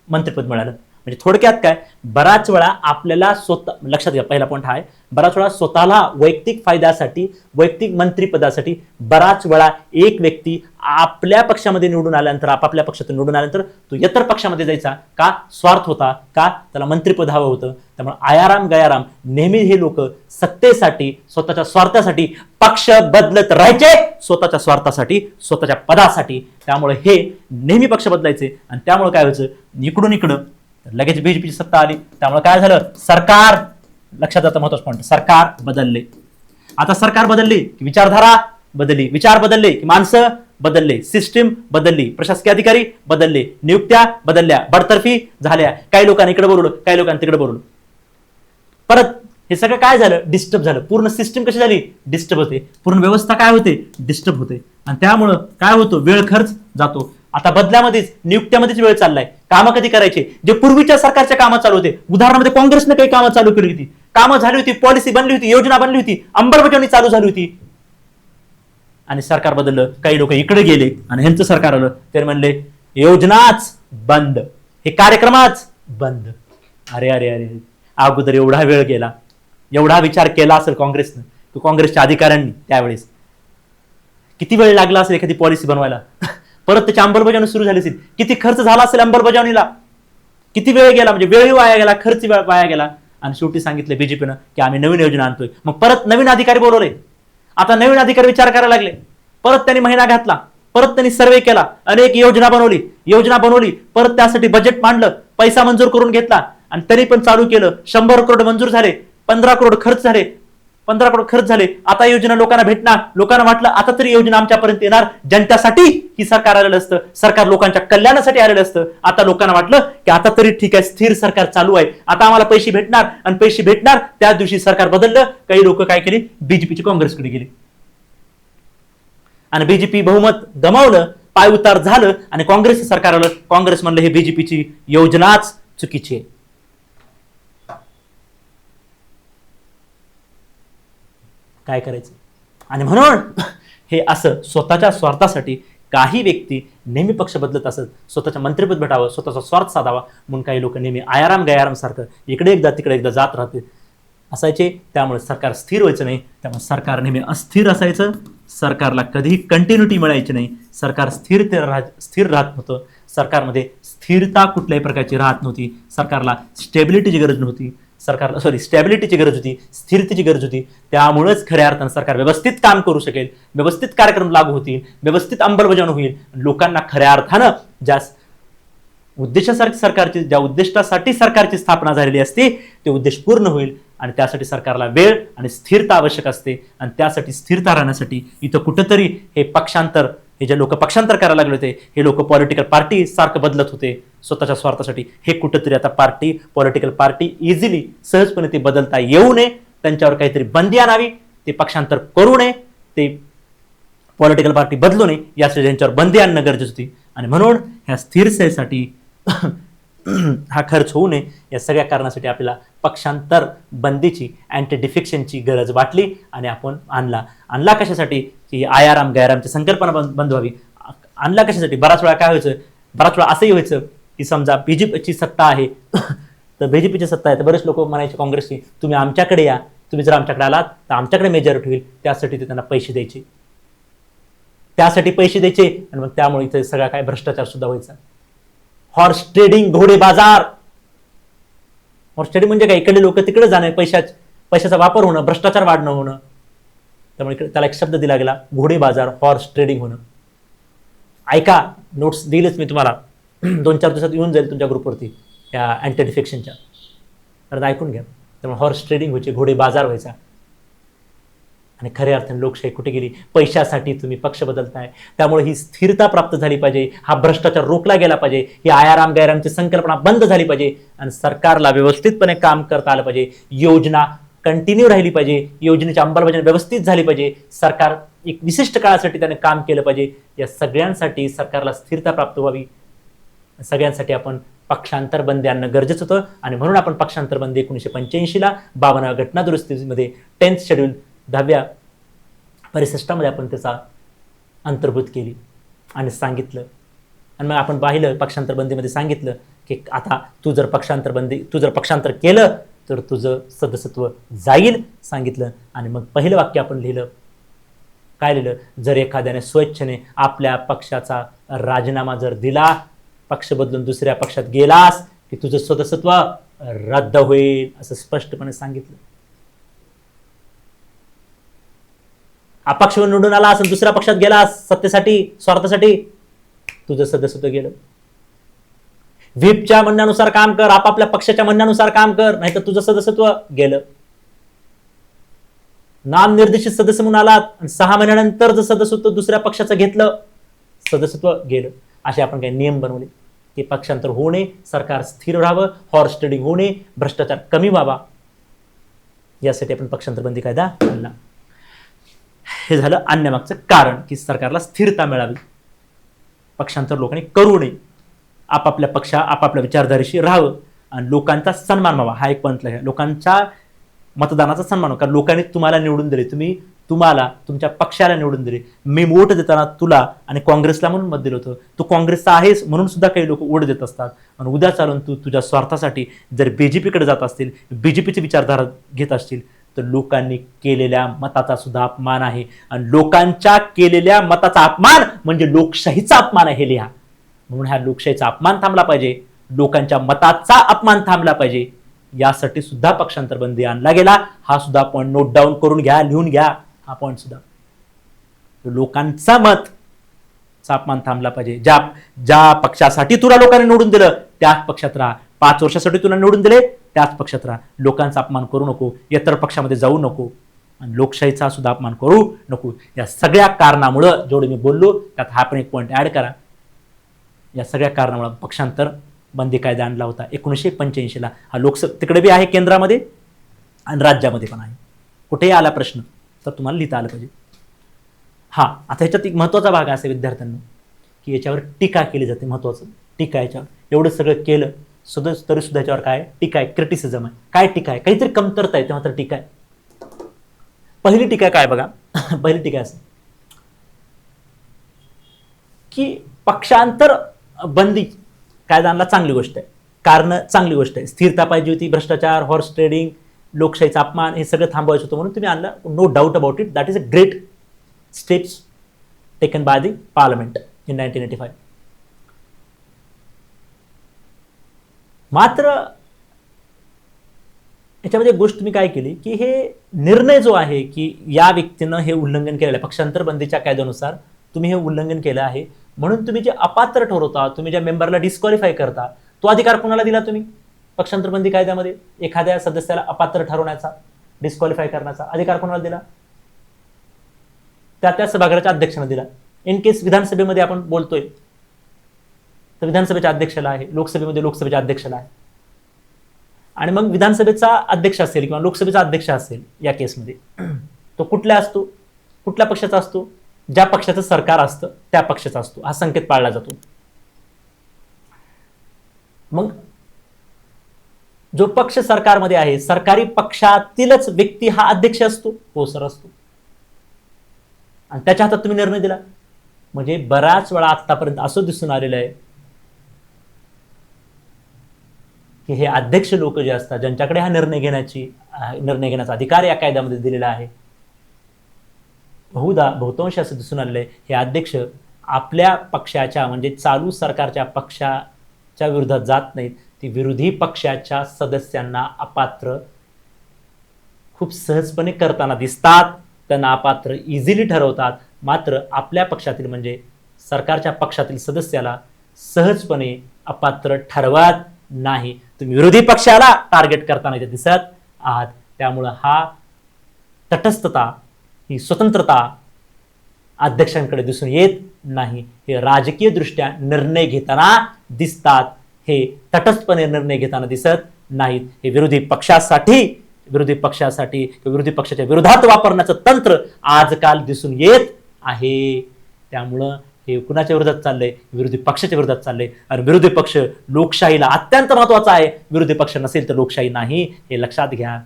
मंत्रिपद मिळालं. म्हणजे थोडक्यात काय, बराच वेळा आपल्याला स्वतः, लक्षात घ्या पहिला पॉईंट हा आहे, बराच वेळा स्वतःला वैयक्तिक फायद्यासाठी, वैयक्तिक मंत्रिपदासाठी बराच वेळा एक व्यक्ती आपल्या पक्षामध्ये निवडून आल्यानंतर, आपापल्या पक्षातून निवडून आल्यानंतर तो इतर पक्षामध्ये जायचा. का? स्वार्थ होता, का? त्याला मंत्रिपद हवं होतं. त्यामुळे आयाराम गयाराम नेहमी हे लोक सत्तेसाठी, स्वतःच्या स्वार्थासाठी पक्ष बदलत राहायचे, स्वतःच्या स्वार्थासाठी, स्वतःच्या पदासाठी. त्यामुळे हे नेहमी पक्ष बदलायचे, आणि त्यामुळे काय व्हायचं, इकडून इकडं लगेच बीजेपीची सत्ता आली. त्यामुळे काय झालं, सरकार, लक्षात जातं महत्वाचं पॉईंट, सरकार बदलले. आता सरकार बदलली की विचारधारा बदलली, विचार बदलले की माणसं बदलले, सिस्टीम बदलली, प्रशासकीय अधिकारी बदलले, नियुक्त्या बदलल्या, बडतर्फी झाल्या, काही लोकांनी इकडे बोलवलं, काही लोकांनी तिकडे बोलवलं. परत हे सगळं काय झालं, डिस्टर्ब झालं. पूर्ण सिस्टीम कशी झाली, डिस्टर्ब होते. पूर्ण व्यवस्था काय होते, डिस्टर्ब होते. आणि त्यामुळं काय होतं, वेळ खर्च जातो. आता बदल्यामध्येच, नियुक्त्यामध्येच वेळ चाललाय. कामं कधी करायचे, जे पूर्वीच्या सरकारच्या कामं चालू होते, उदाहरणामध्ये काँग्रेसने काही कामं चालू केली होती, कामं झाली होती, पॉलिसी बनली होती, योजना बनली होती, अंमलबजावणी चालू झाली होती, आणि सरकार बदललं, काही लोक इकडे गेले, आणि ह्यांचं सरकार आलं, ते म्हणले योजनाच बंद, हे कार्यक्रमाच बंद. अरे अरे अरे, अगोदर एवढा वेळ गेला, एवढा विचार केला असेल काँग्रेसनं, की काँग्रेसच्या अधिकाऱ्यांनी त्यावेळेस किती वेळ लागला असेल एखादी पॉलिसी बनवायला, परत त्याची अंमलबजावणी सुरू झाली असेल, किती खर्च झाला असेल अंमलबजावणीला, किती वेळ गेला, म्हणजे वेळही वाया गेला, खर्च वाया गेला. आणि शेवटी सांगितलं बीजेपीनं की आम्ही नवीन योजना आणतोय. मग परत नवीन अधिकारी बोलवले. आता नवीन अधिकारी विचार करायला लागले, परत त्यांनी महिना घातला, परत त्यांनी सर्वे केला, अनेक योजना बनवली, परत त्यासाठी बजेट मांडलं, पैसा मंजूर करून घेतला, आणि तरी पण चालू केलं. 100 करोड मंजूर झाले, 15 करोड खर्च झाले. आता योजना लोकांना भेटणार, लोकांना वाटलं आता तरी योजना आमच्यापर्यंत येणार, जनतेसाठी ही सरकार आलेलं असतं, सरकार लोकांच्या कल्याणासाठी आलेलं असतं. आता लोकांना वाटलं की आता तरी ठीक आहे, स्थिर सरकार चालू आहे, आता आम्हाला पैसे भेटणार, आणि पैसे भेटणार. त्या दिवशी सरकार बदललं, काही लोक काय केली, बीजेपीची काँग्रेसकडे गेली, आणि बीजेपी बहुमत गमावलं, पायउतार झालं, आणि काँग्रेसचं सरकार आलं. काँग्रेस म्हणलं हे बीजेपीची योजनाच चुकीची आहे. काय करायचं? आणि म्हणून हे असं स्वतःच्या स्वार्थासाठी काही व्यक्ती नेहमी पक्ष बदलत असत, स्वतःच्या मंत्रिपद भेटावं, स्वतःचा स्वार्थ साधावा म्हणून काही लोक नेहमी आयाराम गयाराम सारखं इकडे एकदा तिकडे एकदा जात राहते असायचे. त्यामुळे सरकार स्थिर व्हायचं नाही. त्यामुळे सरकार नेहमी अस्थिर असायचं, सरकारला कधीही कंटिन्युटी मिळायची नाही, सरकार स्थिर राहत होतं, सरकारमध्ये स्थिरता कुठल्याही प्रकारची राहत नव्हती, सरकारला स्टेबिलिटीची गरज नव्हती, स्टॅबिलिटीची गरज होती, स्थिरतेची गरज होती. त्यामुळेच खऱ्या अर्थानं सरकार व्यवस्थित काम करू शकेल, व्यवस्थित कार्यक्रम लागू होतील, व्यवस्थित अंमलबजावणी होईल, लोकांना खऱ्या अर्थानं ज्या उद्दिष्टासाठी सरकारची स्थापना झालेली असते ते उद्देश पूर्ण होईल. आणि त्यासाठी सरकारला वेळ आणि स्थिरता आवश्यक असते. आणि त्यासाठी स्थिरता राहण्यासाठी इथं कुठंतरी हे पक्षांतर, हे जे लोक पक्षांतर करायला लागले होते, हे लोक पॉलिटिकल पार्टी सारखं बदलत होते स्वतःच्या स्वार्थासाठी, हे कुठंतरी आता पॉलिटिकल पार्टी इझिली सहजपणे ते बदलता येऊ नये, त्यांच्यावर काहीतरी बंदी आणावी, ते पक्षांतर करू नये, ते पॉलिटिकल पार्टी बदलू नये, यासाठी त्यांच्यावर बंदी आणणं गरजेचं होती. आणि म्हणून ह्या स्थिरतेसाठी हा खर्च होऊ नये या सगळ्या कारणासाठी आपल्याला पक्षांतर बंदीची अँटी डिफेक्शनची गरज वाटली आणि आपण आणला कशासाठी की आयाराम गैरामची संकल्पना बंद व्हावी. आणला कशासाठी बराच वेळा काय व्हायचं, बराच वेळा असंही व्हायचं की समजा बीजेपीची सत्ता आहे तर बीजेपीची सत्ता आहे तर बरेच लोक म्हणायचे काँग्रेसची तुम्ही आमच्याकडे या, तुम्ही जर आमच्याकडे आलात तर आमच्याकडे मेजॉरिटी होईल, त्यासाठी ते त्यांना पैसे द्यायचे, आणि मग त्यामुळे इथे सगळा काय भ्रष्टाचार सुद्धा व्हायचा. हॉर्स ट्रेडिंग, घोडे बाजार. हॉर्स ट्रेडिंग म्हणजे काय, इकडे लोक तिकडे जाणे, पैशाचा वापर होणं, भ्रष्टाचार वाढणं होणं. त्यामुळे इकडे त्याला एक शब्द दिला गेला, घोडे बाजार, हॉर्स ट्रेडिंग होणं. ऐका, नोट्स दिलेच मी तुम्हाला, 2-4 दिवसात येऊन जाईल तुमच्या ग्रुपवरती या अँटी डिफेक्शनच्या, तर ऐकून घ्या. त्यामुळे हॉर्स ट्रेडिंग व्हायचे, घोडे बाजार व्हायचा. आणि खऱ्या अर्थाने लोकशाही कुठे गेली, पैशासाठी तुम्ही पक्ष बदलताय. त्यामुळे ही स्थिरता प्राप्त झाली पाहिजे, हा भ्रष्टाचार रोखला गेला पाहिजे, ही आयाराम गैरामची संकल्पना बंद झाली पाहिजे आणि सरकारला व्यवस्थितपणे काम करता आलं पाहिजे. योजना कंटिन्यू राहिली पाहिजे, योजनेची अंमलबजावणी व्यवस्थित झाली पाहिजे, सरकार एक विशिष्ट काळासाठी त्याने काम केलं पाहिजे. या सगळ्यांसाठी सरकारला स्थिरता प्राप्त व्हावी, सगळ्यांसाठी आपण पक्षांतर बंदी आणणं गरजेचं होतं. आणि म्हणून आपण पक्षांतर बंदी 1985ला 52व्या घटना दुरुस्तीमध्ये 10th शेड्यूल 10व्या परिशिष्टामध्ये आपण त्याचा अंतर्भूत केली आणि सांगितलं. आणि मग आपण पाहिलं पक्षांतर बंदीमध्ये सांगितलं की आता तू जर पक्षांतर केलं तर तुझं सदस्यत्व जाईल सांगितलं. आणि मग पहिलं वाक्य आपण लिहिलं, काय लिहिलं, जर एखाद्याने स्वेच्छेने आपल्या पक्षाचा राजीनामा जर दिला, पक्ष बदलून दुसऱ्या पक्षात गेलास की तुझं सदस्यत्व रद्द होईल, असं स्पष्टपणे सांगितलं. अपक्ष निवडून आला असं दुसऱ्या पक्षात गेलास सत्तेसाठी, स्वार्थासाठी, तुझं सदस्यत्व गेलं. व्हीपच्या म्हणण्यानुसार काम कर, आपापल्या पक्षाच्या म्हणण्यानुसार काम कर, नाहीतर तुझं सदस्यत्व गेलं. नामनिर्देशित सदस्य म्हणून आलात आणि 6 महिन्यानंतर जर सदस्यत्व दुसऱ्या पक्षाचं घेतलं, सदस्यत्व गेलं. असे आपण काही नियम बनवले की पक्षांतर होऊ नये, सरकार स्थिर राहावं, हॉर्स ट्रेडिंग होऊ नये, भ्रष्टाचार कमी व्हावा, यासाठी आपण पक्षांतर बंदी कायदा आणला. हे झालं आणण्यामागचं कारण की सरकारला स्थिरता मिळावी, पक्षांतर लोकांनी करू नये, आपापल्या आपापल्या विचारधारेशी राहावं आणि लोकांचा सन्मान व्हावा. हा एक पॉईंट आहे, लोकांच्या मतदानाचा सन्मान. कारण लोकांनी तुम्हाला निवडून दिले, तुम्हाला तुमच्या पक्षाला निवडून दिले. मी वोट देताना तुला आणि काँग्रेसला म्हणून मत दिलं होतं, तू काँग्रेसचा आहेस म्हणून सुद्धा काही लोक वोट देत असतात. आणि उद्या चालून तू तुझ्या स्वार्थासाठी जर बीजेपीकडे जात असतील, बीजेपीची विचारधारा घेत असतील, तर लोकांनी केलेल्या मताचा सुद्धा अपमान आहे. आणि लोकांच्या केलेल्या मताचा अपमान म्हणजे लोकशाहीचा अपमान आहे, हे लिहा. म्हणून ह्या लोकशाहीचा अपमान थांबला पाहिजे, लोकांच्या मताचा अपमान थांबला पाहिजे, यासाठी सुद्धा पक्षांतर बंदी आणला गेला. हा सुद्धा पॉईंट नोट डाऊन करून घ्या, लिहून घ्या. हा पॉईंट सुद्धा लोकांचा मतचा अपमान थांबला पाहिजे. ज्या पक्षासाठी तुला लोकांनी निवडून दिलं त्याच पक्षात राहा, 5 वर्षासाठी तुला निवडून दिले त्याच पक्षात राहा. लोकांचा अपमान करू नको, इतर पक्षामध्ये जाऊ नको आणि लोकशाहीचा सुद्धा अपमान करू नको. या सगळ्या कारणामुळं जेवढे मी बोललो त्यात हा पण एक पॉईंट ऍड करा. या सगळ्या कारणामुळे पक्षांतर बंदी कायदा आणला होता 1985ला. हा लोकसभा तिकडे बी आहे केंद्रामध्ये आणि राज्यामध्ये पण आहे. कुठेही आला प्रश्न तर तुम्हाला लिहिता आलं पाहिजे. हा, आता ह्याच्यात एक महत्वाचा भाग असे विद्यार्थ्यांना की याच्यावर टीका केली जाते. महत्वाचं टीका, याच्यावर एवढं सगळं केलं तरी सुद्धा याच्यावर काय टीका आहे, क्रिटिसिझम आहे. काय टीका आहे, काहीतरी कमतरता आहे तेव्हा तर टीका आहे. पहिली टीका काय बघा, पहिली टीका असं की पक्षांतर बंदी कायदा आणला चांगली गोष्ट आहे, कारण चांगली गोष्ट आहे, स्थिरता पाहिजे होती, भ्रष्टाचार, हॉर्स ट्रेडिंग, लोकशाहीचा अपमान हे सगळं थांबवायचं होतं म्हणून तुम्ही आणला. No doubt about it, that is a great steps taken by the parliament in 1985. मात्र याच्यामध्ये एक गोष्ट तुम्ही काय केली की हे निर्णय जो आहे की या व्यक्तीनं हे उल्लंघन केलेलं आहे, पक्षांतर बंदीच्या कायद्यानुसार तुम्ही हे उल्लंघन केलं आहे म्हणून तुम्ही जे अपात्र ठरवता, तुम्ही ज्या मेंबरला डिस्क्वालिफाय करता, तो अधिकार कोणाला दिला तुम्ही? पक्षांतर बंदी कायद्यामध्ये एखाद्या सदस्याला अपात्र ठरवण्याचा, डिस्क्वालिफाय करण्याचा अधिकार कोणाला दिला? त्या सभागृहाच्या अध्यक्षाने दिला. इन केस विधानसभेमध्ये आपण बोलतोय तर विधानसभेच्या अध्यक्षाला आहे, लोकसभेमध्ये लोकसभेच्या अध्यक्षाला आहे. आणि मग विधानसभेचा अध्यक्ष असेल किंवा लोकसभेचा अध्यक्ष असेल या केसमध्ये, तो कुठला असतो, कुठल्या पक्षाचा असतो? ज्या पक्षाचं सरकार असतं त्या पक्षाचा असतो. हा संकेत पाळला जातो. मग जो पक्ष सरकारमध्ये आहे, सरकारी पक्षातीलच व्यक्ती हा अध्यक्ष असतो? हो सर, असतो. आणि त्याच्या हातात तुम्ही निर्णय दिला. म्हणजे बऱ्याच वेळा आतापर्यंत असं दिसून आलेलं आहे की हे अध्यक्ष लोक जे असतात, ज्यांच्याकडे हा निर्णय घेण्याचा अधिकार या कायद्यामध्ये दिलेला आहे, बहुतांश असं दिसून आलेलं आहे हे अध्यक्ष आपल्या पक्षाच्या म्हणजे चालू सरकारच्या पक्षाच्या विरोधात जात नाहीत. ती विरोधी पक्षाच्या सदस्यांना अपात्र खूप सहजपणे करताना दिसतात, त्यांना अपात्र इझिली ठरवतात. मात्र आपल्या पक्षातील म्हणजे सरकारच्या पक्षातील सदस्याला सहजपणे अपात्र ठरवत नाही. तुम्ही विरोधी पक्षाला टार्गेट करताना इथे दिसत आहात. त्यामुळं हा तटस्थता, ही स्वतंत्रता अध्यक्षांकडे दिसून येत नाही. हे राजकीय दृष्ट्या निर्णय घेताना दिसतात, हे तटस्थपणे निर्णय घेताना दिसत नाहीत. हे विरोधी पक्षाच्या विरोधात वापरण्याचं तंत्र आजकाल दिसून येत आहे. त्यामुळं हे कुणाच्या विरोधात चाललंय? विरोधी पक्षाच्या विरोधात चाललंय. आणि विरोधी पक्ष लोकशाहीला अत्यंत महत्वाचा आहे. विरोधी पक्ष नसेल तर लोकशाही नाही, हे लक्षात घ्या.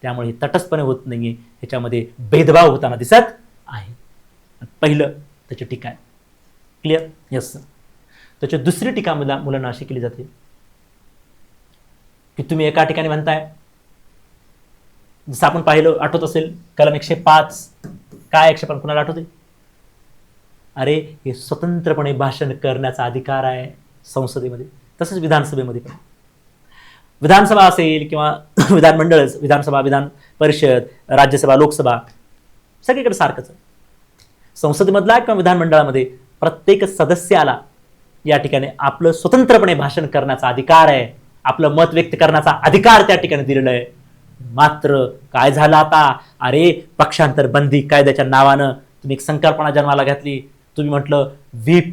त्यामुळे तटस्थपणे होत नाहीये, ह्याच्यामध्ये भेदभाव होताना दिसत आहे. पहिलं त्याची टीका आहे. क्लिअर? Yes sir. त्याची दुसरी टीका मुलांना अशी केली जाते की तुम्ही एका ठिकाणी म्हणताय, जसं आपण पाहिलं, आठवत असेल कलम 105. काय 105 कुणाला आठवते? अरे हे स्वतंत्रपणे भाषण करण्याचा अधिकार आहे संसदेमध्ये. तसंच विधानसभेमध्ये पण, विधानसभा असेल किंवा विधानमंडळ, विधानसभा, विधान परिषद, राज्यसभा, लोकसभा, सगळीकडे सारखंच आहे. संसदेमधला किंवा विधानमंडळामध्ये प्रत्येक सदस्याला या ठिकाणी आपलं स्वतंत्रपणे भाषण करण्याचा अधिकार आहे, आपलं मत व्यक्त करण्याचा अधिकार त्या ठिकाणी दिलेला आहे. मात्र काय झालं आता? अरे पक्षांतर बंदी कायद्याच्या नावानं तुम्ही एक संकल्पना जन्माला घातली. तुम्ही म्हटलं व्हीप,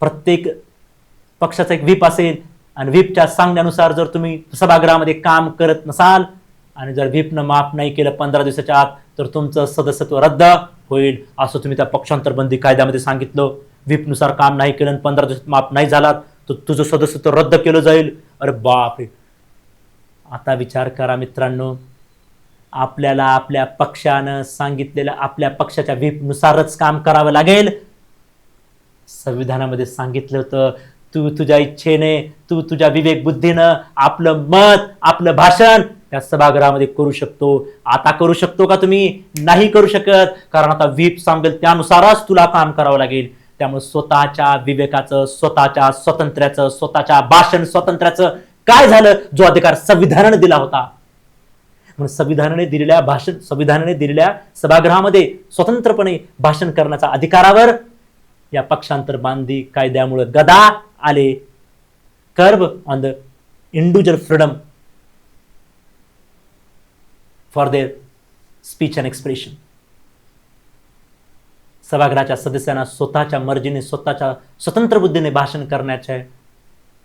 प्रत्येक पक्षाचा एक व्हीप असेल आणि व्हीपच्या सांगण्यानुसार जर तुम्ही सभागृहामध्ये काम करत नसाल आणि जर व्हीपनं माफ नाही केलं 15 दिवसाच्या आत, तर तुमचं सदस्यत्व रद्द होईल, असं तुम्ही त्या पक्षांतर बंदी कायद्यामध्ये सांगितलं. व्हीपनुसार काम नाही केलं आणि 15 दिवसात माफ नाही झाला तर तुझं सदस्यत्व रद्द केलं जाईल. अरे बापरे. आता विचार करा मित्रांनो, आपल्याला आपल्या पक्षानं सांगितलेलं आपल्या पक्षाच्या व्हीपनुसारच काम करावं लागेल. संविधानामध्ये सांगितलं होतं तू तुझ्या इच्छेने, तू तुझ्या विवेक बुद्धीनं आपलं मत, आपलं भाषण त्या सभागृहामध्ये करू शकतो. आता करू शकतो का तुम्ही? नाही करू शकत, कारण आता व्हीप सांगेल त्यानुसारच तुला काम करावं लागेल. त्यामुळे स्वतःच्या विवेकाचं, स्वतःच्या स्वातंत्र्याचं, स्वतःच्या भाषण स्वातंत्र्याचं काय झालं? जो अधिकार संविधानाने दिला होता, म्हणून संविधानाने दिलेल्या सभागृहामध्ये स्वतंत्रपणे भाषण करण्याच्या अधिकारावर या पक्षांतर बंदी कायद्यामुळे गदा आले. Curb on the individual freedom for their speech and expression. सभागृहाच्या सदस्यांना स्वतःच्या मर्जीने, स्वतःच्या स्वतंत्र बुद्धीने भाषण करण्याचे,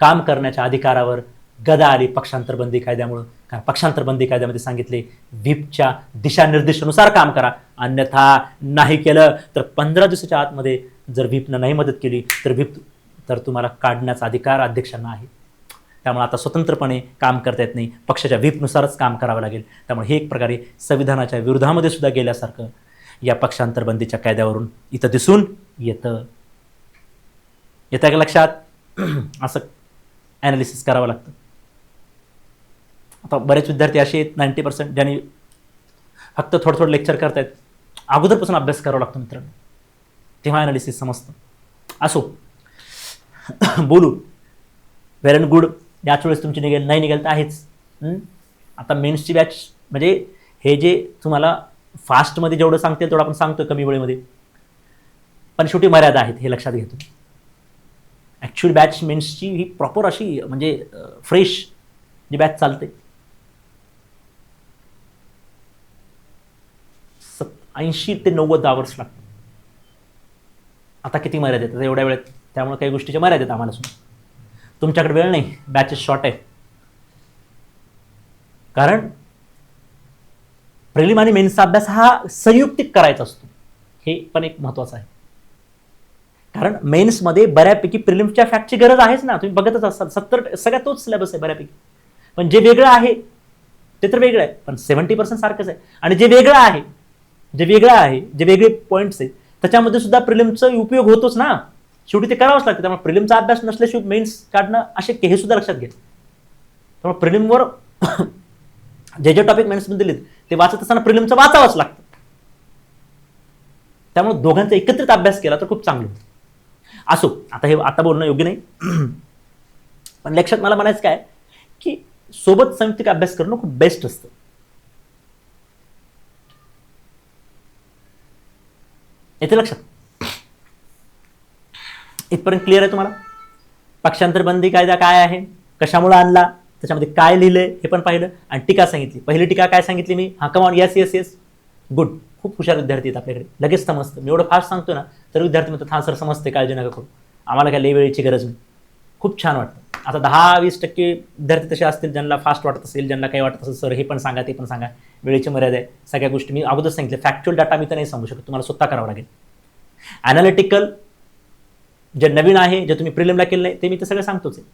काम करण्याच्या अधिकारावर गदा आली पक्षांतर बंदी कायद्यामुळे. कारण पक्षांतर बंदी कायद्यामध्ये सांगितले व्हीपच्या दिशानिर्देशानुसार काम करा, अन्यथा नाही केलं तर 15 दिवसाच्या आतमध्ये जर व्हीपनं नाही मदत केली तर तुम्हाला काढण्याचा अधिकार अध्यक्षांना आहे. त्यामुळे आता स्वतंत्रपणे काम करता येत नाही, पक्षाच्या व्हीपनुसारच काम करावं लागेल. त्यामुळे हे एक प्रकारे संविधानाच्या विरोधामध्ये सुद्धा गेल्यासारखं या पक्षांतर बंदीच्या कायद्यावरून इथं दिसून येतं. येतं का लक्षात? असं ॲनालिसिस करावं लागतं. आता बरेच विद्यार्थी असे आहेत 90% ज्यांनी फक्त थोडं लेक्चर करतायत, अगोदरपासून अभ्यास करावा लागतो मित्रांनो, तेव्हा ॲनालिसिस समजतं. असो, बोलू. वेल अँड गुड. याच वेळेस तुमची निघेल, नाही निघेल तर आहेच. आता मेन्सची बॅच म्हणजे हे जे तुम्हाला फास्टमध्ये जेवढं सांगतील तेवढं आपण सांगतो कमी वेळेमध्ये, पण शेवटी मर्यादा आहेत, हे लक्षात घेतो. ॲक्च्युअल बॅच मेन्सची ही प्रॉपर अशी म्हणजे फ्रेश जी बॅच चालते 80 ते 90 आवर्स लागतात. आता किती मर्यादा आहेत एवढ्या वेळेत, त्यामुळे काही गोष्टीच्या मर्यादा आहेत आम्हाला सुद्धा. तुमच्याकडे वेळ नाही, बॅचेस शॉर्ट आहे. कारण प्रिलिम आणि मेन्सचा अभ्यास हा संयुक्तिक करायचा असतो, हे पण एक महत्वाचं आहे. कारण मेन्समध्ये बऱ्यापैकी प्रिलिम्सच्या फॅक्टची गरज आहेच ना, तुम्ही बघतच असाल. 70 सगळ्यात तोच सिलेबस आहे बऱ्यापैकी. पण जे वेगळं आहे ते तर वेगळं आहे, पण 70% सारखंच आहे. आणि जे वेगळं आहे, जे वेगळे पॉईंट्स आहेत, त्याच्यामध्ये सुद्धा प्रिलिमचा उपयोग होतोच ना. शेवटी ते करावंच लागतं. त्यामुळे प्रिलिमचा अभ्यास नसल्याशिवाय मेन्स काढणं अशक्य, हे सुद्धा लक्षात घ्या. त्यामुळे प्रिलिमवर जे टॉपिक मेन्समध्ये दिलेत ते वाचत असताना प्रिलिमचं वाचावंच लागतं. त्यामुळे दोघांचा एकत्रित अभ्यास केला तर खूप चांगलं होतं. असो, आता हे आता बोलणं योग्य नाही, पण लक्षात मला म्हणायचं काय की सोबत संयुक्तिक अभ्यास करणं खूप बेस्ट असतं. येते लक्षात? इथपर्यंत क्लिअर आहे तुम्हाला? पक्षांतर बंदी कायदा काय आहे, कशामुळे आणला, त्याच्यामध्ये काय लिहिलंय हे पण पाहिलं, आणि टीका सांगितली. पहिली टीका काय सांगितली मी? हा, come on, yes yes yes, good. खूप हुशार विद्यार्थी आहेत आपल्याकडे, लगेच समजतं. मी एवढं फास्ट सांगतो ना तर विद्यार्थी म्हणतात हा सर समजते, काळजी नका करू, आम्हाला काय लई वेळेची गरज नाही. खूप छान वाटतं. आता 10-20% विद्यार्थी तसे असतील ज्यांना फास्ट वाटत असेल, ज्यांना काही वाटत असेल सर हे पण सांगा ते पण सांगा, वेळेची मर्यादा आहे, सगळ्या गोष्टी मी अगोदर सांगितलं. फॅक्च्युअल डाटा मी तर नाही सांगू शकत, तुम्हाला स्वतः करावं लागेल. ॲनालिटिकल जे नवीन आहे, जे तुम्ही प्रिलिमला केलं नाही ते मी तर सगळं सांगतोच आहे.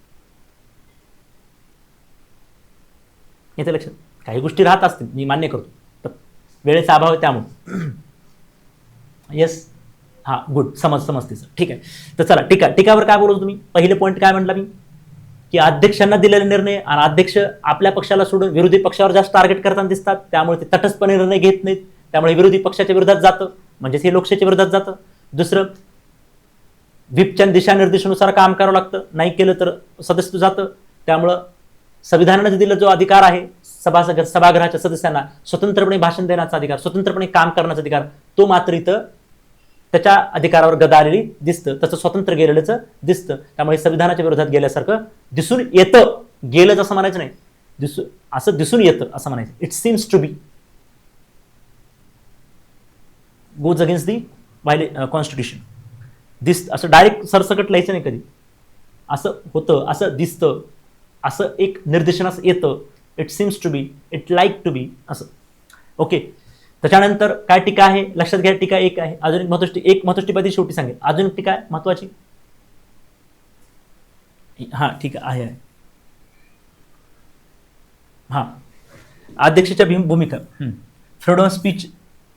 येते लक्षात? काही गोष्टी राहत असतील, मी मान्य करतो, पण वेळेचा अभाव आहे त्यामुळे. येस, हां, गुड, समजते सर, ठीक आहे. तर चला, टीकावर काय बोलतो तुम्ही? पहिले पॉईंट काय म्हटला मी की अध्यक्षांना दिलेला निर्णय, आणि अध्यक्ष आपल्या पक्षाला सोडून विरोधी पक्षावर जास्त टार्गेट करताना दिसतात, त्यामुळे ते तटस्थपणे निर्णय घेत नाहीत, त्यामुळे विरोधी पक्षाच्या विरोधात जातं, म्हणजेच हे लोकशाहीच्या विरोधात जातं. दुसरं, व्हिपच्या दिशानिर्देशानुसार काम करावं लागतं, नाही केलं तर सदस्य जातं. त्यामुळं संविधानाने दिलेला जो अधिकार आहे सभागृहाच्या सदस्यांना स्वतंत्रपणे भाषण देण्याचा अधिकार, स्वतंत्रपणे काम करण्याचा अधिकार, तो मात्र इथं त्याच्या अधिकारावर गदा आलेली दिसतं, तसं स्वतंत्र गेलेलंच दिसतं. त्यामुळे संविधानाच्या विरोधात गेल्यासारखं दिसून येतं. गेलंच असं म्हणायचं नाही, असं दिसून येतं असं म्हणायचं. It seems to be goes against the constitution. असं डायरेक्ट सरसकट लिहायचं नाही कधी. असं होतं, असं दिसतं, असं एक निर्देशन असं येतं. It seems to be, it like to be, असं. ओके, त्याच्यानंतर काय टीका आहे लक्षात घ्या. टीका एक आहे, अजून एक महत्वाची टीका शेवटी सांगेल. अजून एक टीका आहे महत्वाची. हा, ठीक आहे. हा, अध्यक्षाच्या भूमिका, फ्रीडम ऑफ स्पीच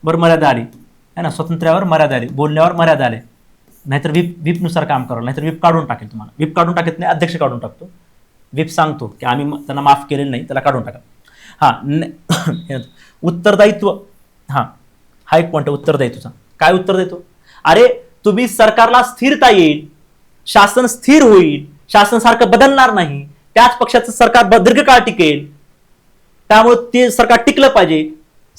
वर मर्यादा आली है ना, स्वातंत्र्यावर मर्यादा आली, बोलण्यावर मर्यादा आली. नाहीतर व्हीपनुसार काम करावं, नाहीतर व्हीप काढून टाकेल तुम्हाला. व्हीप काढून टाकत नाही, अध्यक्ष काढून टाकतो. व्हीप सांगतो की आम्ही त्यांना माफ केलेलं नाही, त्याला काढून टाका. हा, उत्तरदायित्व, हा एक पॉईंट उत्तरदायित्वाचा. काय उत्तर देतो? अरे तुम्ही सरकारला स्थिरता येईल, शासन स्थिर होईल, शासन सारखं बदलणार नाही, त्याच पक्षाचं सरकार दीर्घकाळ टिकेल, त्यामुळे ते सरकार टिकलं पाहिजे,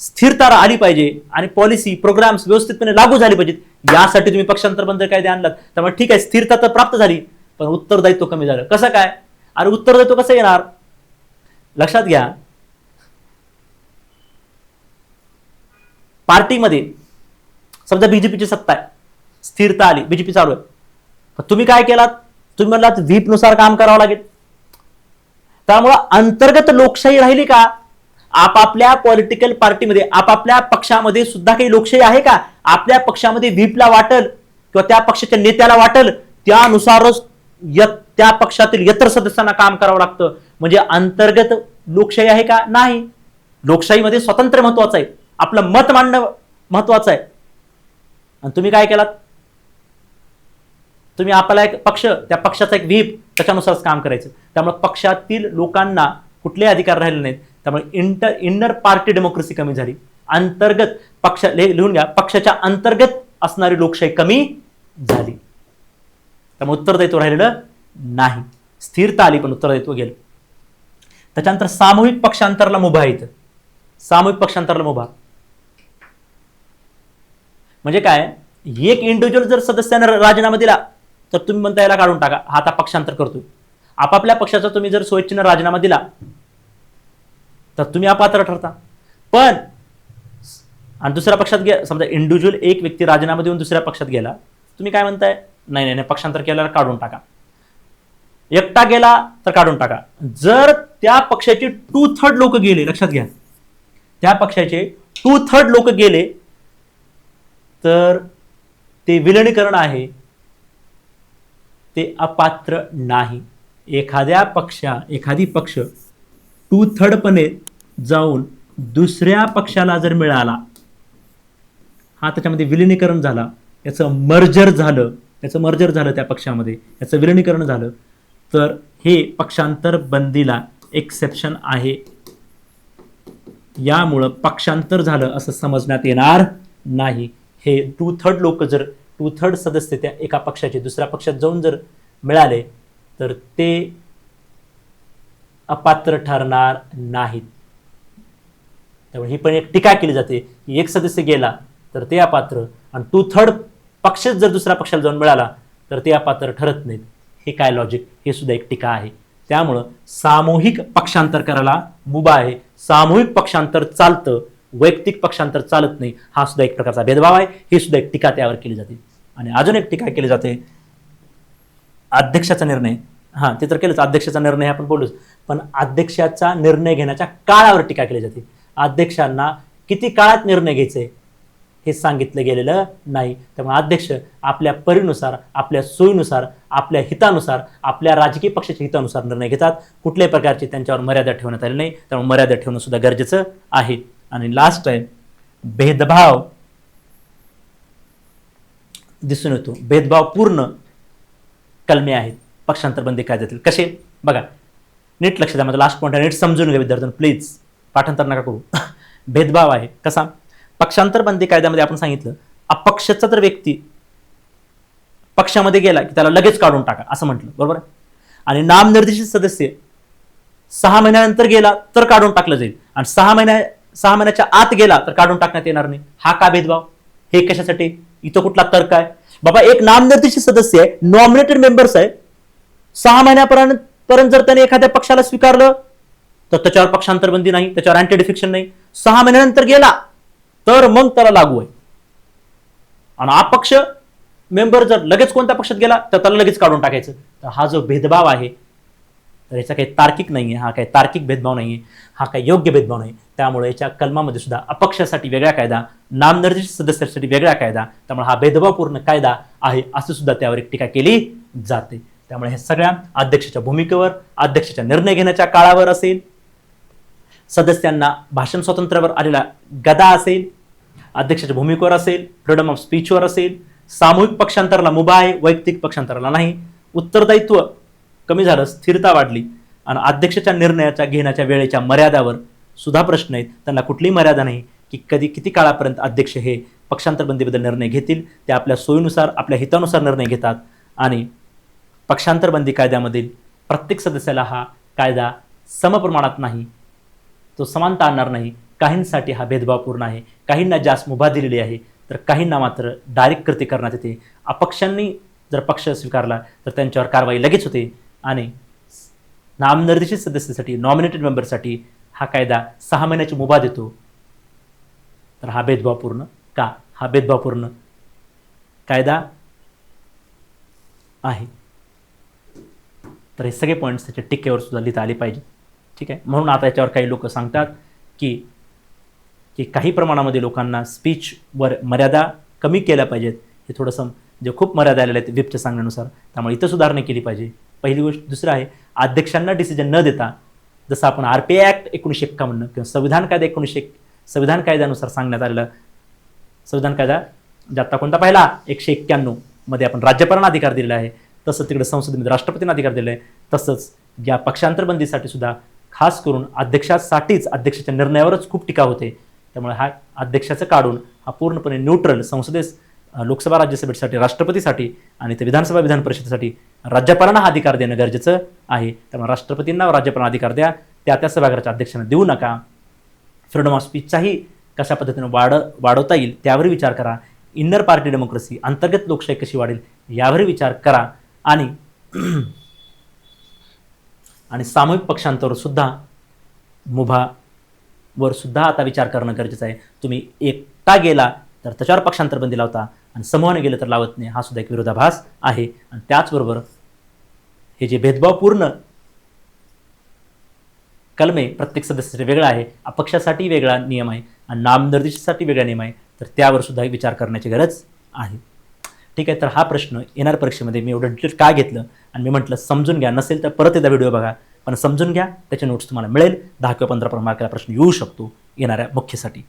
स्थिरता आली पाहिजे, आणि पॉलिसी प्रोग्राम्स व्यवस्थितपणे लागू झाले पाहिजेत, यासाठी तुम्ही पक्षांतर बंद कायदे आणलात. त्यामुळे ठीक आहे, स्थिरता तर प्राप्त झाली, पण उत्तरदायित्व कमी झालं. कसं काय? अरे उत्तरदायित्व कसं येणार? लक्षात घ्या, पार्टीमध्ये समजा बीजेपीची सत्ता आहे, स्थिरता आली, बीजेपी चालू आहे, तुम्ही काय केलात? तुम्ही म्हणलात व्हीपनुसार काम करावं लागेल. त्यामुळं अंतर्गत लोकशाही राहिली का? आपापल्या पॉलिटिकल पार्टीमध्ये, आपापल्या पक्षामध्ये सुद्धा काही लोकशाही आहे का? आपल्या पक्षामध्ये व्हीपला वाटल किंवा त्या पक्षाच्या नेत्याला वाटल त्यानुसारच त्या पक्षातील इतर सदस्यांना काम करावं लागतं. म्हणजे अंतर्गत लोकशाही आहे का? नाही. लोकशाहीमध्ये स्वातंत्र्य महत्वाचं आहे, आपलं मत मांडणं महत्वाचं आहे. आणि तुम्ही काय केलात? तुम्ही आपला एक पक्ष, त्या पक्षाचा एक व्हीप, त्याच्यानुसारच काम करायचं. त्यामुळे पक्षातील लोकांना कुठलेही अधिकार राहिले नाहीत. त्यामुळे इनर पार्टी डेमोक्रेसी कमी झाली. अंतर्गत पक्ष, लिहून घ्या, पक्षाच्या अंतर्गत असणारी लोकशाही कमी झाली. त्यामुळे उत्तरदायित्व राहिलेलं नाही. स्थिरता आली पण उत्तरदायित्व गेलं. त्याच्यानंतर सामूहिक पक्षांतरला मुभा येतं. सामूहिक पक्षांतरला मुभा म्हणजे काय? एक इंडिव्हिज्युअल जर सदस्याने राजीनामा दिला तर तुम्ही म्हणता याला काढून टाका, हा आता पक्षांतर करतोय. आपापल्या पक्षाचा तुम्ही जर स्वेच्छेने राजीनामा दिला तर तुम्ही अपात्र ठरता. पण आणि दुसऱ्या पक्षात गेला, समजा इंडिव्हिज्युअल एक व्यक्ती राजीनामा देऊन दुसऱ्या पक्षात गेला, तुम्ही काय म्हणताय? नाही नाही, पक्षांतर केल्यावर काढून टाका. एकटा गेला तर काढून टाका. जर त्या पक्षाचे 2/3 लोक गेले, लक्षात घ्या, त्या पक्षाचे 2/3 लोक गेले तर ते विलीनीकरण आहे, ते अपात्र नाही. एखादी पक्ष 2/3 जाऊन दुसऱ्या पक्षाला जर मिळाला, हा त्याच्यामध्ये विलिनीकरण झाला, याचं मर्जर झालं त्या पक्षामध्ये, याचं विलिनीकरण झालं, तर हे पक्षांतर बंदीला एक्सेप्शन आहे. यामुळं पक्षांतर झालं असं समजण्यात येणार नाही. हे 2/3 लोक जर 2/3 सदस्य त्या एका पक्षाचे दुसऱ्या पक्षात जाऊन जर मिळाले तर ते अपात्र ठरणार नाहीत. त्यामुळे ही पण एक टीका केली जाते की एक सदस्य गेला तर ते अपात्र, आणि 2/3 पक्षच जर दुसऱ्या पक्षाला जाऊन मिळाला तर ते अपात्र ठरत नाहीत. हे काय लॉजिक? हे सुद्धा एक टीका आहे. त्यामुळं सामूहिक पक्षांतर करायला मुभा आहे, सामूहिक पक्षांतर चालतं, वैयक्तिक पक्षांतर चालत नाही. हा सुद्धा एक प्रकारचा भेदभाव आहे. ही सुद्धा एक टीका त्यावर केली जाते. आणि अजून एक टीका केली जाते अध्यक्षाचा निर्णय. हां, ते तर केलंच, अध्यक्षाचा निर्णय आपण बोलूच, पण अध्यक्षाचा निर्णय घेण्याच्या काळावर टीका केली जाते. अध्यक्षांना किती काळात निर्णय घ्यायचे हे सांगितलं गेलेलं नाही. त्यामुळे अध्यक्ष आपल्या परीनुसार, आपल्या सोयीनुसार, आपल्या हितानुसार, आपल्या राजकीय पक्षाच्या हितानुसार निर्णय घेतात. कुठल्याही प्रकारची त्यांच्यावर मर्यादा ठेवण्यात आली नाही. त्यामुळे मर्यादा ठेवणं सुद्धा गरजेचं आहे. आणि लास्ट आहे भेदभाव दिसून येतो. भेदभावपूर्ण कलमे आहेत पक्षांतर बंदी कायद्यातील. कसे? बघा, नीट लक्ष द्या, माझा लास्ट पॉईंट आहे, नीट समजून घ्या विद्यार्थ्यांनो, प्लीज पाठांतर नका करू. भेदभाव आहे कसा? पक्षांतर बंदी कायद्यामध्ये आपण सांगितलं, अपक्षाचा तर व्यक्ती पक्षामध्ये गेला की त्याला लगेच काढून टाका असं म्हटलं, बरोबर आहे? आणि नामनिर्देशित सदस्य 6 महिन्यानंतर गेला तर काढून टाकलं जाईल, आणि 6 महिन्याच्या आत गेला तर काढून टाकण्यात येणार नाही. हा का भेदभाव? हे कशासाठी? इथं कुठला तर्क आहे? बाबा, एक नामनिर्देशित सदस्य आहे, नॉमिनेटेड मेंबर्स आहे, 6 महिन्यापर्यंत जर त्याने एखाद्या पक्षाला स्वीकारलं तर त्याच्यावर पक्षांतर बंदी नाही, त्याच्यावर अँटी डिफेक्शन नाही. 6 महिन्यानंतर गेला तर मग त्याला लागू आहे. आणि अपक्ष मेंबर जर लगेच कोणत्या पक्षात गेला तर त्याला लगेच काढून टाकायचं. तर हा जो भेदभाव आहे तर याचा काही तार्किक नाही आहे, हा काही तार्किक भेदभाव नाही आहे, हा काही योग्य भेदभाव नाही. त्यामुळे याच्या कलमामध्ये सुद्धा अपक्षासाठी वेगळा कायदा, नामनिर्देशित सदस्यासाठी वेगळा कायदा, त्यामुळे हा भेदभावपूर्ण कायदा आहे असं सुद्धा त्यावर एक टीका केली जाते. त्यामुळे हे सगळ्या अध्यक्षाच्या भूमिकेवर, अध्यक्षाच्या निर्णय घेण्याच्या काळावर असेल, सदस्यांना भाषण स्वातंत्र्यावर आलेला गदा असेल, अध्यक्षाच्या भूमिकेवर असेल, फ्रीडम ऑफ स्पीचवर असेल, सामूहिक पक्षांतराला मुभा आहे, वैयक्तिक पक्षांतराला नाही, उत्तरदायित्व कमी झालं, स्थिरता वाढली, आणि अध्यक्षाच्या निर्णयाच्या घेण्याच्या वेळेच्या मर्यादावर सुद्धा प्रश्न आहेत. त्यांना कुठलीही मर्यादा नाही की कधी किती काळापर्यंत अध्यक्ष हे पक्षांतर बंदीबद्दल निर्णय घेतील. ते आपल्या सोयीनुसार, आपल्या हितानुसार निर्णय घेतात. आणि पक्षांतर बंदी कायद्यामधील प्रत्येक सदस्याला हा कायदा समप्रमाणात नाही, तो समानता आणणार नाही. काहींसाठी हा भेदभावपूर्ण आहे, काहींना जास्त मुभा दिलेली आहे, तर काहींना मात्र डायरेक्ट कृती करण्यात येते. अपक्षांनी जर पक्ष स्वीकारला तर त्यांच्यावर कारवाई लगेच होते. आणि नामनिर्देशित सदस्यासाठी, नॉमिनेटेड मेंबरसाठी हा कायदा 6 महिन्याची मुभा देतो. तर हा भेदभावपूर्ण का? हा भेदभावपूर्ण कायदा आहे. तर हे सगळे पॉईंट्स त्याच्या टिकेवर सुद्धा लिहिता आले पाहिजे. ठीक आहे. म्हणून आता याच्यावर काही लोक सांगतात की काही प्रमाणामध्ये लोकांना स्पीचवर मर्यादा कमी केल्या पाहिजेत. हे थोडंसं जे खूप मर्यादा आलेल्या आहेत व्हिपच्या सांगण्यानुसार, त्यामुळे इथं सुधारणा केली पाहिजे. पहिली गोष्ट. दुसरं आहे, अध्यक्षांना डिसिजन न देता, जसं आपण RPA ॲक्ट 1951 किंवा संविधान कायदा 1901 संविधान कायद्यानुसार सांगण्यात आलेलं, संविधान कायदा जे आत्ता कोणता पाहिला 191 मध्ये आपण राज्यपालांना अधिकार दिलेला आहे, तसं तिकडे संसदेमध्ये राष्ट्रपतींना अधिकार दिलेला आहे. तसंच या पक्षांतर बंदीसाठी सुद्धा खास करून अध्यक्षासाठीच, अध्यक्षाच्या निर्णयावरच खूप टीका होते. त्यामुळे हा अध्यक्षाचं काढून हा पूर्णपणे न्यूट्रल संसदेस, लोकसभा राज्यसभेसाठी, राष्ट्रपतीसाठी आणि ते विधानसभा विधान परिषदेसाठी राज्यपालांना हा अधिकार देणं गरजेचं आहे. त्यामुळे राष्ट्रपतींना राज्यपालांना अधिकार द्या, त्या सभागृहाच्या अध्यक्षांना देऊ नका. फ्रीडम ऑफ स्पीचचाही कशा पद्धतीने वाढवता येईल त्यावर विचार करा. इनर पार्टी डेमोक्रेसी, अंतर्गत लोकशाही कशी वाढेल यावर विचार करा. आणि सामूहिक पक्षांतर सुद्धा, मुभावर सुद्धा आता विचार करणं गरजेचं आहे. तुम्ही एकटा गेला तर त्याच्यावर पक्षांतर बंदी लावता आणि समूहाने गेलं तर लावत नाही, हा सुद्धा एक विरोधाभास आहे. आणि त्याचबरोबर हे जे भेदभावपूर्ण कलमे प्रत्येक सदस्यासाठी वेगळा आहे, अपक्षासाठी वेगळा नियम आहे आणि नामनिर्देशितसाठी वेगळा नियम आहे, तर त्यावर सुद्धा विचार करण्याची गरज आहे. ठीक आहे. तर हा प्रश्न येणाऱ्या परीक्षेमध्ये मी एवढं डिटेल का घेतलं आणि मी म्हटलं समजून घ्या, नसेल तर परत एकदा व्हिडिओ बघा, पण समजून घ्या, त्याचे नोट्स तुम्हाला मिळेल. 10 किंवा 15 मार्काला प्रश्न येऊ शकतो येणाऱ्या मुख्यसाठी.